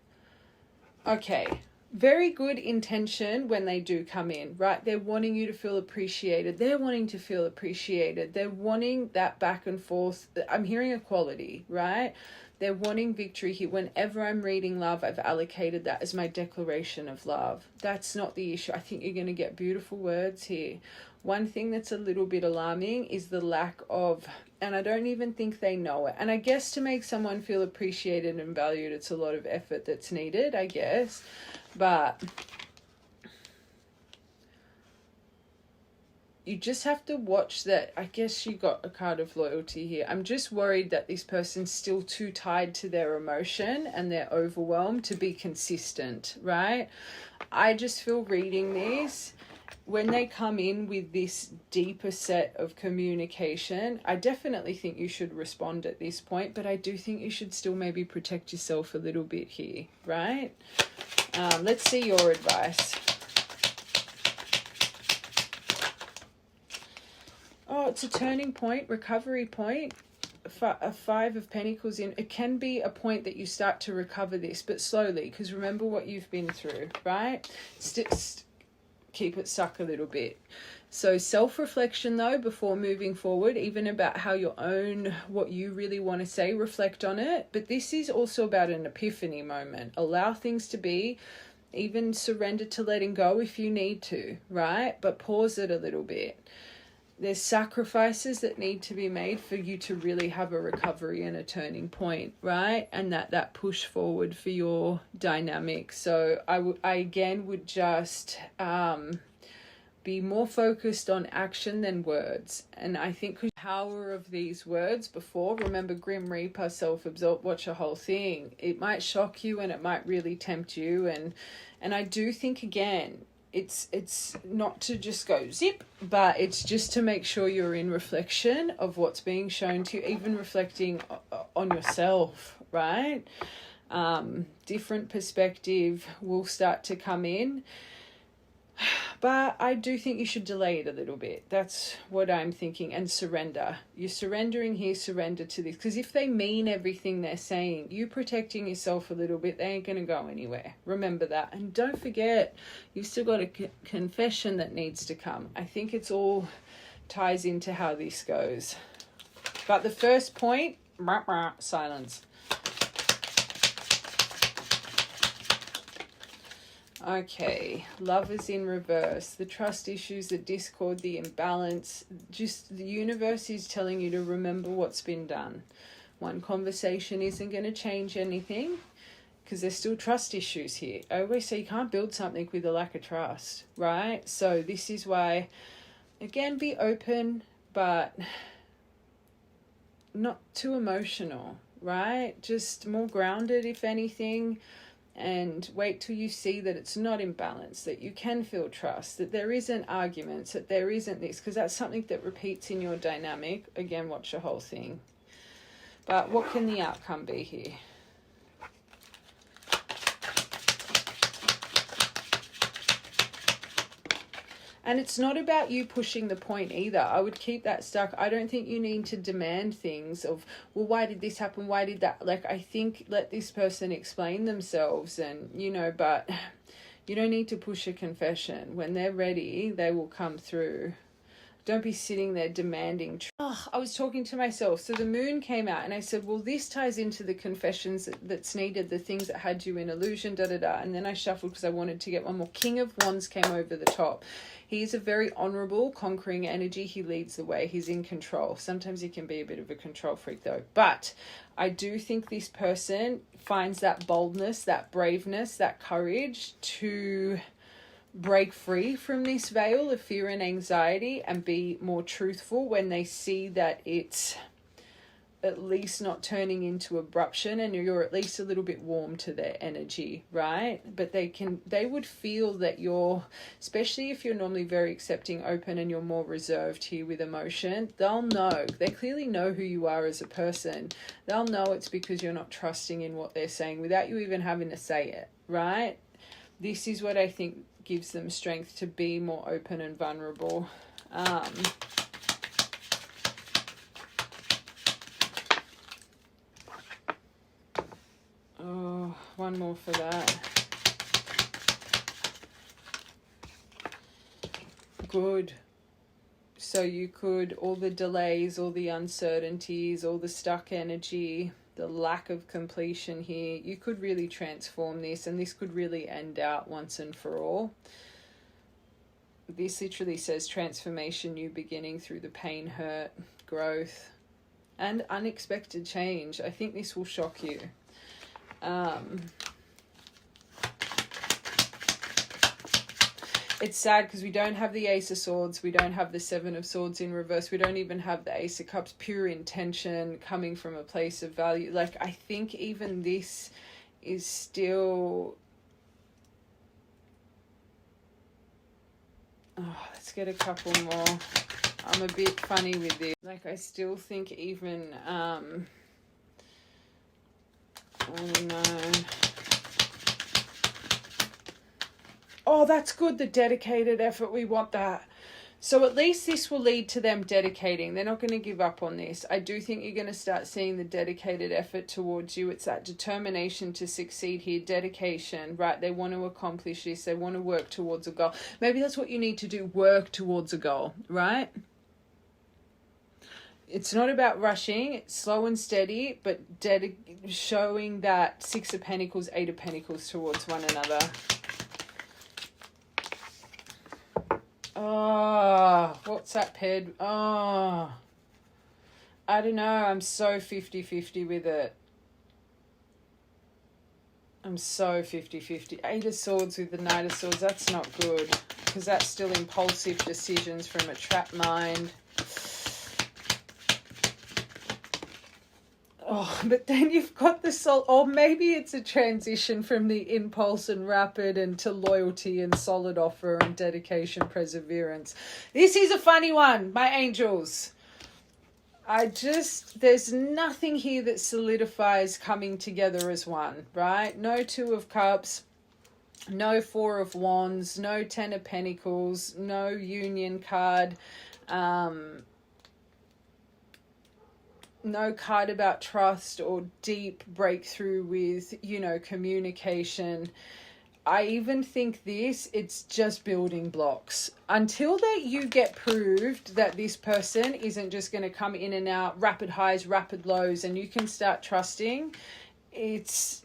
Okay. Very good intention when they do come in, right? They're wanting you to feel appreciated. They're wanting to feel appreciated. They're wanting that back and forth. I'm hearing equality, right? They're wanting victory here. Whenever I'm reading love, I've allocated that as my declaration of love. That's not the issue. I think you're going to get beautiful words here. One thing that's a little bit alarming is the lack of, and I don't even think they know it. And I guess to make someone feel appreciated and valued, it's a lot of effort that's needed, I guess. But you just have to watch that. I guess you got a card of loyalty here. I'm just worried that this person's still too tied to their emotion and they're overwhelmed to be consistent, right? I just feel reading this, when they come in with this deeper set of communication, I definitely think you should respond at this point, but I do think you should still maybe protect yourself a little bit here, right? Let's see your advice. Oh, it's a turning point, recovery point. A Five of Pentacles in. It can be a point that you start to recover this, but slowly, because remember what you've been through, right? Keep it stuck a little bit. So self-reflection though, before moving forward, even about how your own, what you really want to say, reflect on it. But this is also about an epiphany moment. Allow things to be, even surrender to letting go if you need to, right? But pause it a little bit. There's sacrifices that need to be made for you to really have a recovery and a turning point, right? And that push forward for your dynamic. So I again would just be more focused on action than words. And I think the power of these words before, remember Grim Reaper, self-absorbed, watch a whole thing. It might shock you and it might really tempt you. And I do think, again, it's not to just go zip, but it's just to make sure you're in reflection of what's being shown to you, even reflecting on yourself, right? Different perspective will start to come in. But I do think you should delay it a little bit. That's what I'm thinking. And surrender. You're surrendering here, surrender to this. Because if they mean everything they're saying, you protecting yourself a little bit, they ain't going to go anywhere. Remember that. And don't forget, you've still got a confession that needs to come. I think it's all ties into how this goes. But the first point, silence. Okay, lovers in reverse, the trust issues, the discord, the imbalance. Just the universe is telling you to remember what's been done. One conversation isn't going to change anything because there's still trust issues here. I always say you can't build something with a lack of trust, right? So this is why, again, be open, but not too emotional, right? Just more grounded, if anything. And wait till you see that it's not imbalanced, that you can feel trust, that there isn't arguments, that there isn't this, because that's something that repeats in your dynamic. Again, watch the whole thing. But what can the outcome be here? And it's not about you pushing the point either. I would keep that stuck. I don't think you need to demand things of, well, why did this happen? Why did that? Like, I think let this person explain themselves and, but you don't need to push a confession. When they're ready, they will come through. Don't be sitting there demanding. I was talking to myself. So the moon came out and I said, well, this ties into the confessions that's needed, the things that had you in illusion, da-da-da. And then I shuffled because I wanted to get one more. King of Wands came over the top. He's a very honorable, conquering energy. He leads the way. He's in control. Sometimes he can be a bit of a control freak though. But I do think this person finds that boldness, that braveness, that courage to break free from this veil of fear and anxiety and be more truthful when they see that it's at least not turning into abruption and you're at least a little bit warm to their energy, right? But they would feel that you're, especially if you're normally very accepting, open, and you're more reserved here with emotion, they'll know. They clearly know who you are as a person. They'll know it's because you're not trusting in what they're saying without you even having to say it, right? This is what I think gives them strength to be more open and vulnerable. One more for that. Good. So you could, all the delays, all the uncertainties, all the stuck energy, the lack of completion here. You could really transform this, and this could really end out once and for all. This literally says transformation, new beginning through the pain, hurt, growth, and unexpected change. I think this will shock you. It's sad because we don't have the Ace of Swords, we don't have the Seven of Swords in reverse, we don't even have the Ace of Cups, pure intention coming from a place of value. Like, I think even this is still... Oh, let's get a couple more. I'm a bit funny with this. Like, I still think even, I don't know. Oh, that's good, the dedicated effort. We want that. So at least this will lead to them dedicating. They're not going to give up on this. I do think you're going to start seeing the dedicated effort towards you. It's that determination to succeed here, dedication, right? They want to accomplish this. They want to work towards a goal. Maybe that's what you need to do, work towards a goal, right? It's not about rushing. It's slow and steady, but showing that Six of Pentacles, Eight of Pentacles towards one another. Oh, what's that paired? Oh, I don't know. I'm so 50-50 with it. I'm so 50-50. Eight of Swords with the Knight of Swords. That's not good, because that's still impulsive decisions from a trapped mind. Oh, but then you've got the soul, or maybe it's a transition from the impulse and rapid and to loyalty and solid offer and dedication, perseverance. This is a funny one, my angels. There's nothing here that solidifies coming together as one, right? No Two of Cups, no Four of Wands, no Ten of Pentacles, no Union card, no card about trust or deep breakthrough with, communication. I even think it's just building blocks. Until that you get proved that this person isn't just going to come in and out, rapid highs, rapid lows, and you can start trusting, it's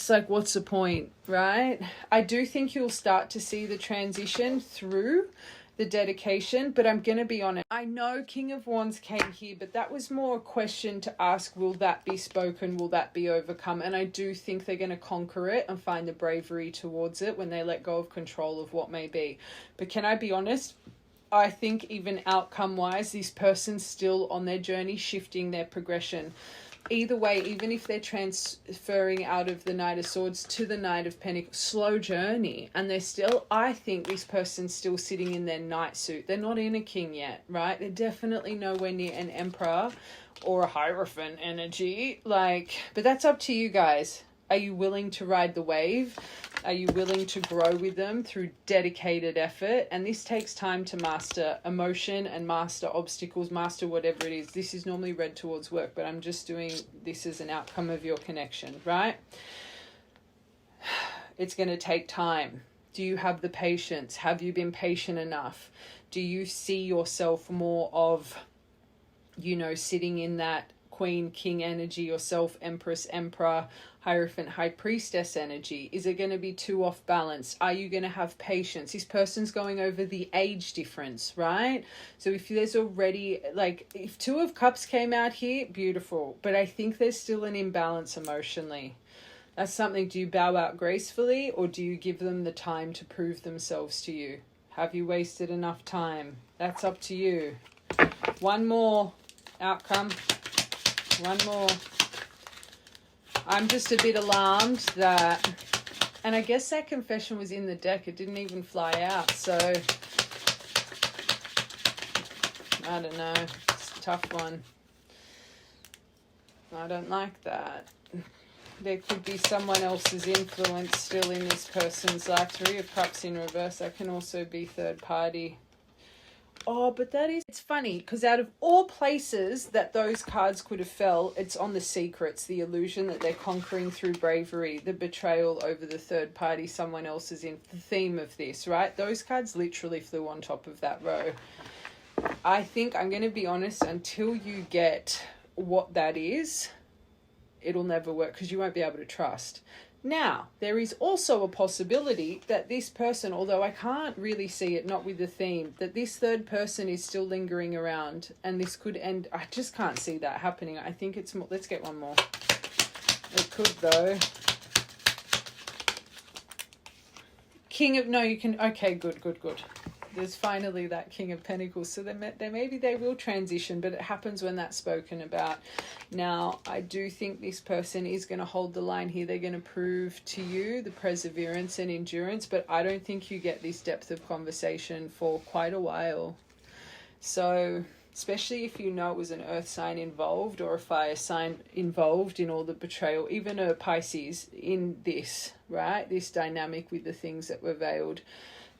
like, what's the point, right? I do think you'll start to see the transition through the dedication, but I'm going to be honest. I know King of Wands came here, but that was more a question to ask, will that be spoken? Will that be overcome? And I do think they're going to conquer it and find the bravery towards it when they let go of control of what may be. But can I be honest? I think even outcome-wise, this person's still on their journey, shifting their progression. Either way, even if they're transferring out of the Knight of Swords to the Knight of Pentacles, slow journey. And they're still, I think this person's still sitting in their knight suit. They're not in a king yet, right? They're definitely nowhere near an emperor or a hierophant energy. But that's up to you guys. Are you willing to ride the wave? Are you willing to grow with them through dedicated effort? And this takes time to master emotion and master obstacles, master whatever it is. This is normally read towards work, but I'm just doing this as an outcome of your connection, right? It's going to take time. Do you have the patience? Have you been patient enough? Do you see yourself more of, sitting in that Queen, King energy, yourself, Empress, Emperor, Hierophant, High Priestess energy? Is it going to be too off balance? Are you going to have patience? This person's going over the age difference, right? So if there's already, if Two of Cups came out here, beautiful. But I think there's still an imbalance emotionally. That's something, do you bow out gracefully or do you give them the time to prove themselves to you? Have you wasted enough time? That's up to you. One more outcome. One more. I'm just a bit alarmed that, and I guess that confession was in the deck. It didn't even fly out. So, I don't know. It's a tough one. I don't like that. There could be someone else's influence still in this person's life. Three of Cups in reverse. That can also be third party. Oh, but it's funny because out of all places that those cards could have fell, it's on the secrets, the illusion that they're conquering through bravery, the betrayal over the third party, someone else is in the theme of this, right? Those cards literally flew on top of that row. I think, I'm going to be honest, until you get what that is, it'll never work because you won't be able to trust. Now, there is also a possibility that this person, although I can't really see it, not with the theme, that this third person is still lingering around, and this could end. I just can't see that happening. I think it's more. Let's get one more. It could, though. King of, no, you can, okay, good. There's finally that King of Pentacles. So maybe they will transition, but it happens when that's spoken about. Now, I do think this person is going to hold the line here. They're going to prove to you the perseverance and endurance, but I don't think you get this depth of conversation for quite a while. So, especially if you know it was an earth sign involved or a fire sign involved in all the betrayal, even a Pisces in this, right? This dynamic with the things that were veiled.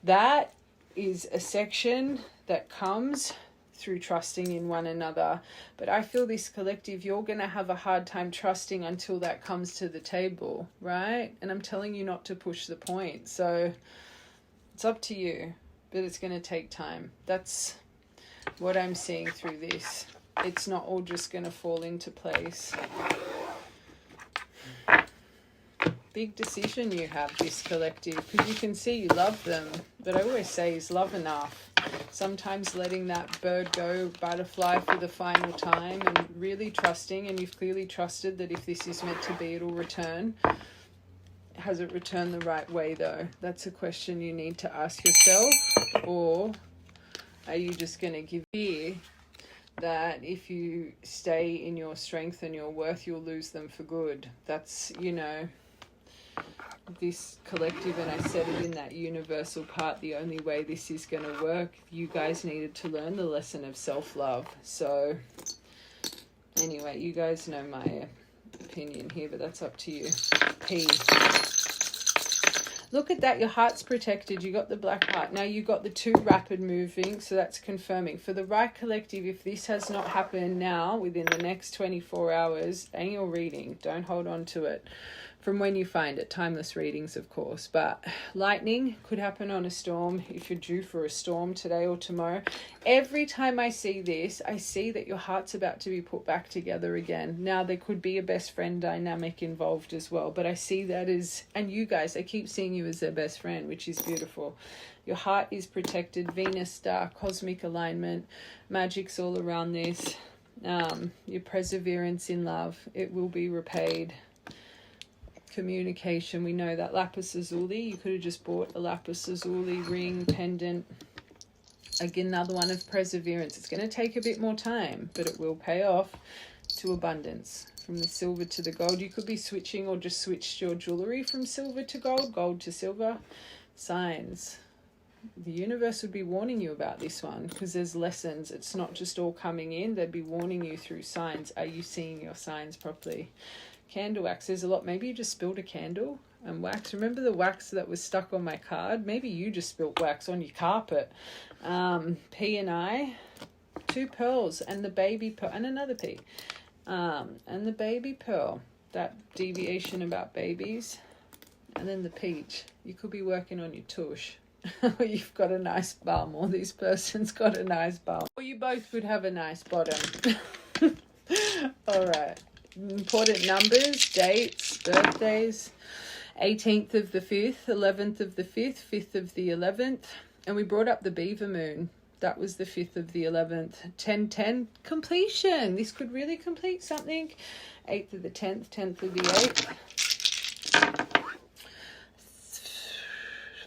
That is a section that comes through trusting in one another. But I feel this collective, you're going to have a hard time trusting until that comes to the table, right? And I'm telling you not to push the point. So it's up to you, but it's going to take time. That's what I'm seeing through this. It's not all just going to fall into place. Big decision you have, this collective, because you can see you love them, but I always say, is love enough? Sometimes letting that bird go, butterfly, for the final time, and really trusting, and you've clearly trusted that if this is meant to be, it'll return. Has it returned the right way, though? That's a question you need to ask yourself. Or are you just going to give fear that if you stay in your strength and your worth, you'll lose them for good? That's, you know, this collective, and I said it in that universal part, the only way this is going to work, you guys needed to learn the lesson of self-love. So anyway, you guys know my opinion here, but that's up to you. P. Look at that, your heart's protected. You got the black heart. Now you got the 2 rapid moving, so that's confirming. For the right collective, if this has not happened now, within the next 24 hours, and your reading, don't hold on to it from when you find it. Timeless readings, of course. But lightning could happen on a storm if you're due for a storm today or tomorrow. Every time I see this, I see that your heart's about to be put back together again. Now, there could be a best friend dynamic involved as well, but I see that as, and you guys, I keep seeing you as their best friend, which is beautiful. Your heart is protected. Venus star, cosmic alignment, magic's all around this. Your perseverance in love, it will be repaid. Communication, we know that lapis lazuli, you could have just bought a lapis lazuli ring, pendant. Again, another one of perseverance. It's going to take a bit more time, but it will pay off. To abundance, from the silver to the gold. You could be switching or just switched your jewelry from silver to gold, gold to silver. Signs. The universe would be warning you about this one, because there's lessons. It's not just all coming in. They'd be warning you through signs. Are you seeing your signs properly? Candle wax, there's a lot. Maybe you just spilled a candle and wax. Remember the wax that was stuck on my card? Maybe you just spilled wax on your carpet. P and I, 2 pearls, and the baby pearl, and another P, and the baby pearl, that deviation about babies, and then the peach. You could be working on your tush. Or you've got a nice bum, or this person's got a nice bum, or you both would have a nice bottom. All right. Important numbers, dates, birthdays, 18th of the 5th, 11th of the 5th, 5th of the 11th, and we brought up the beaver moon. That was the 5th of the 11th. 10-10, completion. This could really complete something. 8th of the 10th, 10th of the 8th.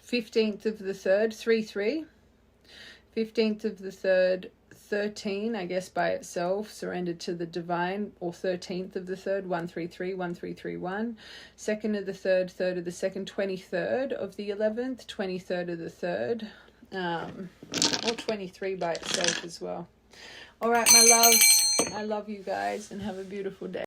15th of the 3rd, 3-3. 15th of the 3rd, 13, I guess by itself, surrendered to the divine, or 13th of the 3rd, 1-3-3, 1-3-3-1. 2nd of the 3rd, 3rd of the 2nd, 23rd of the 11th, 23rd of the 3rd, or 23 by itself as well. All right, my loves, I love you guys, and have a beautiful day.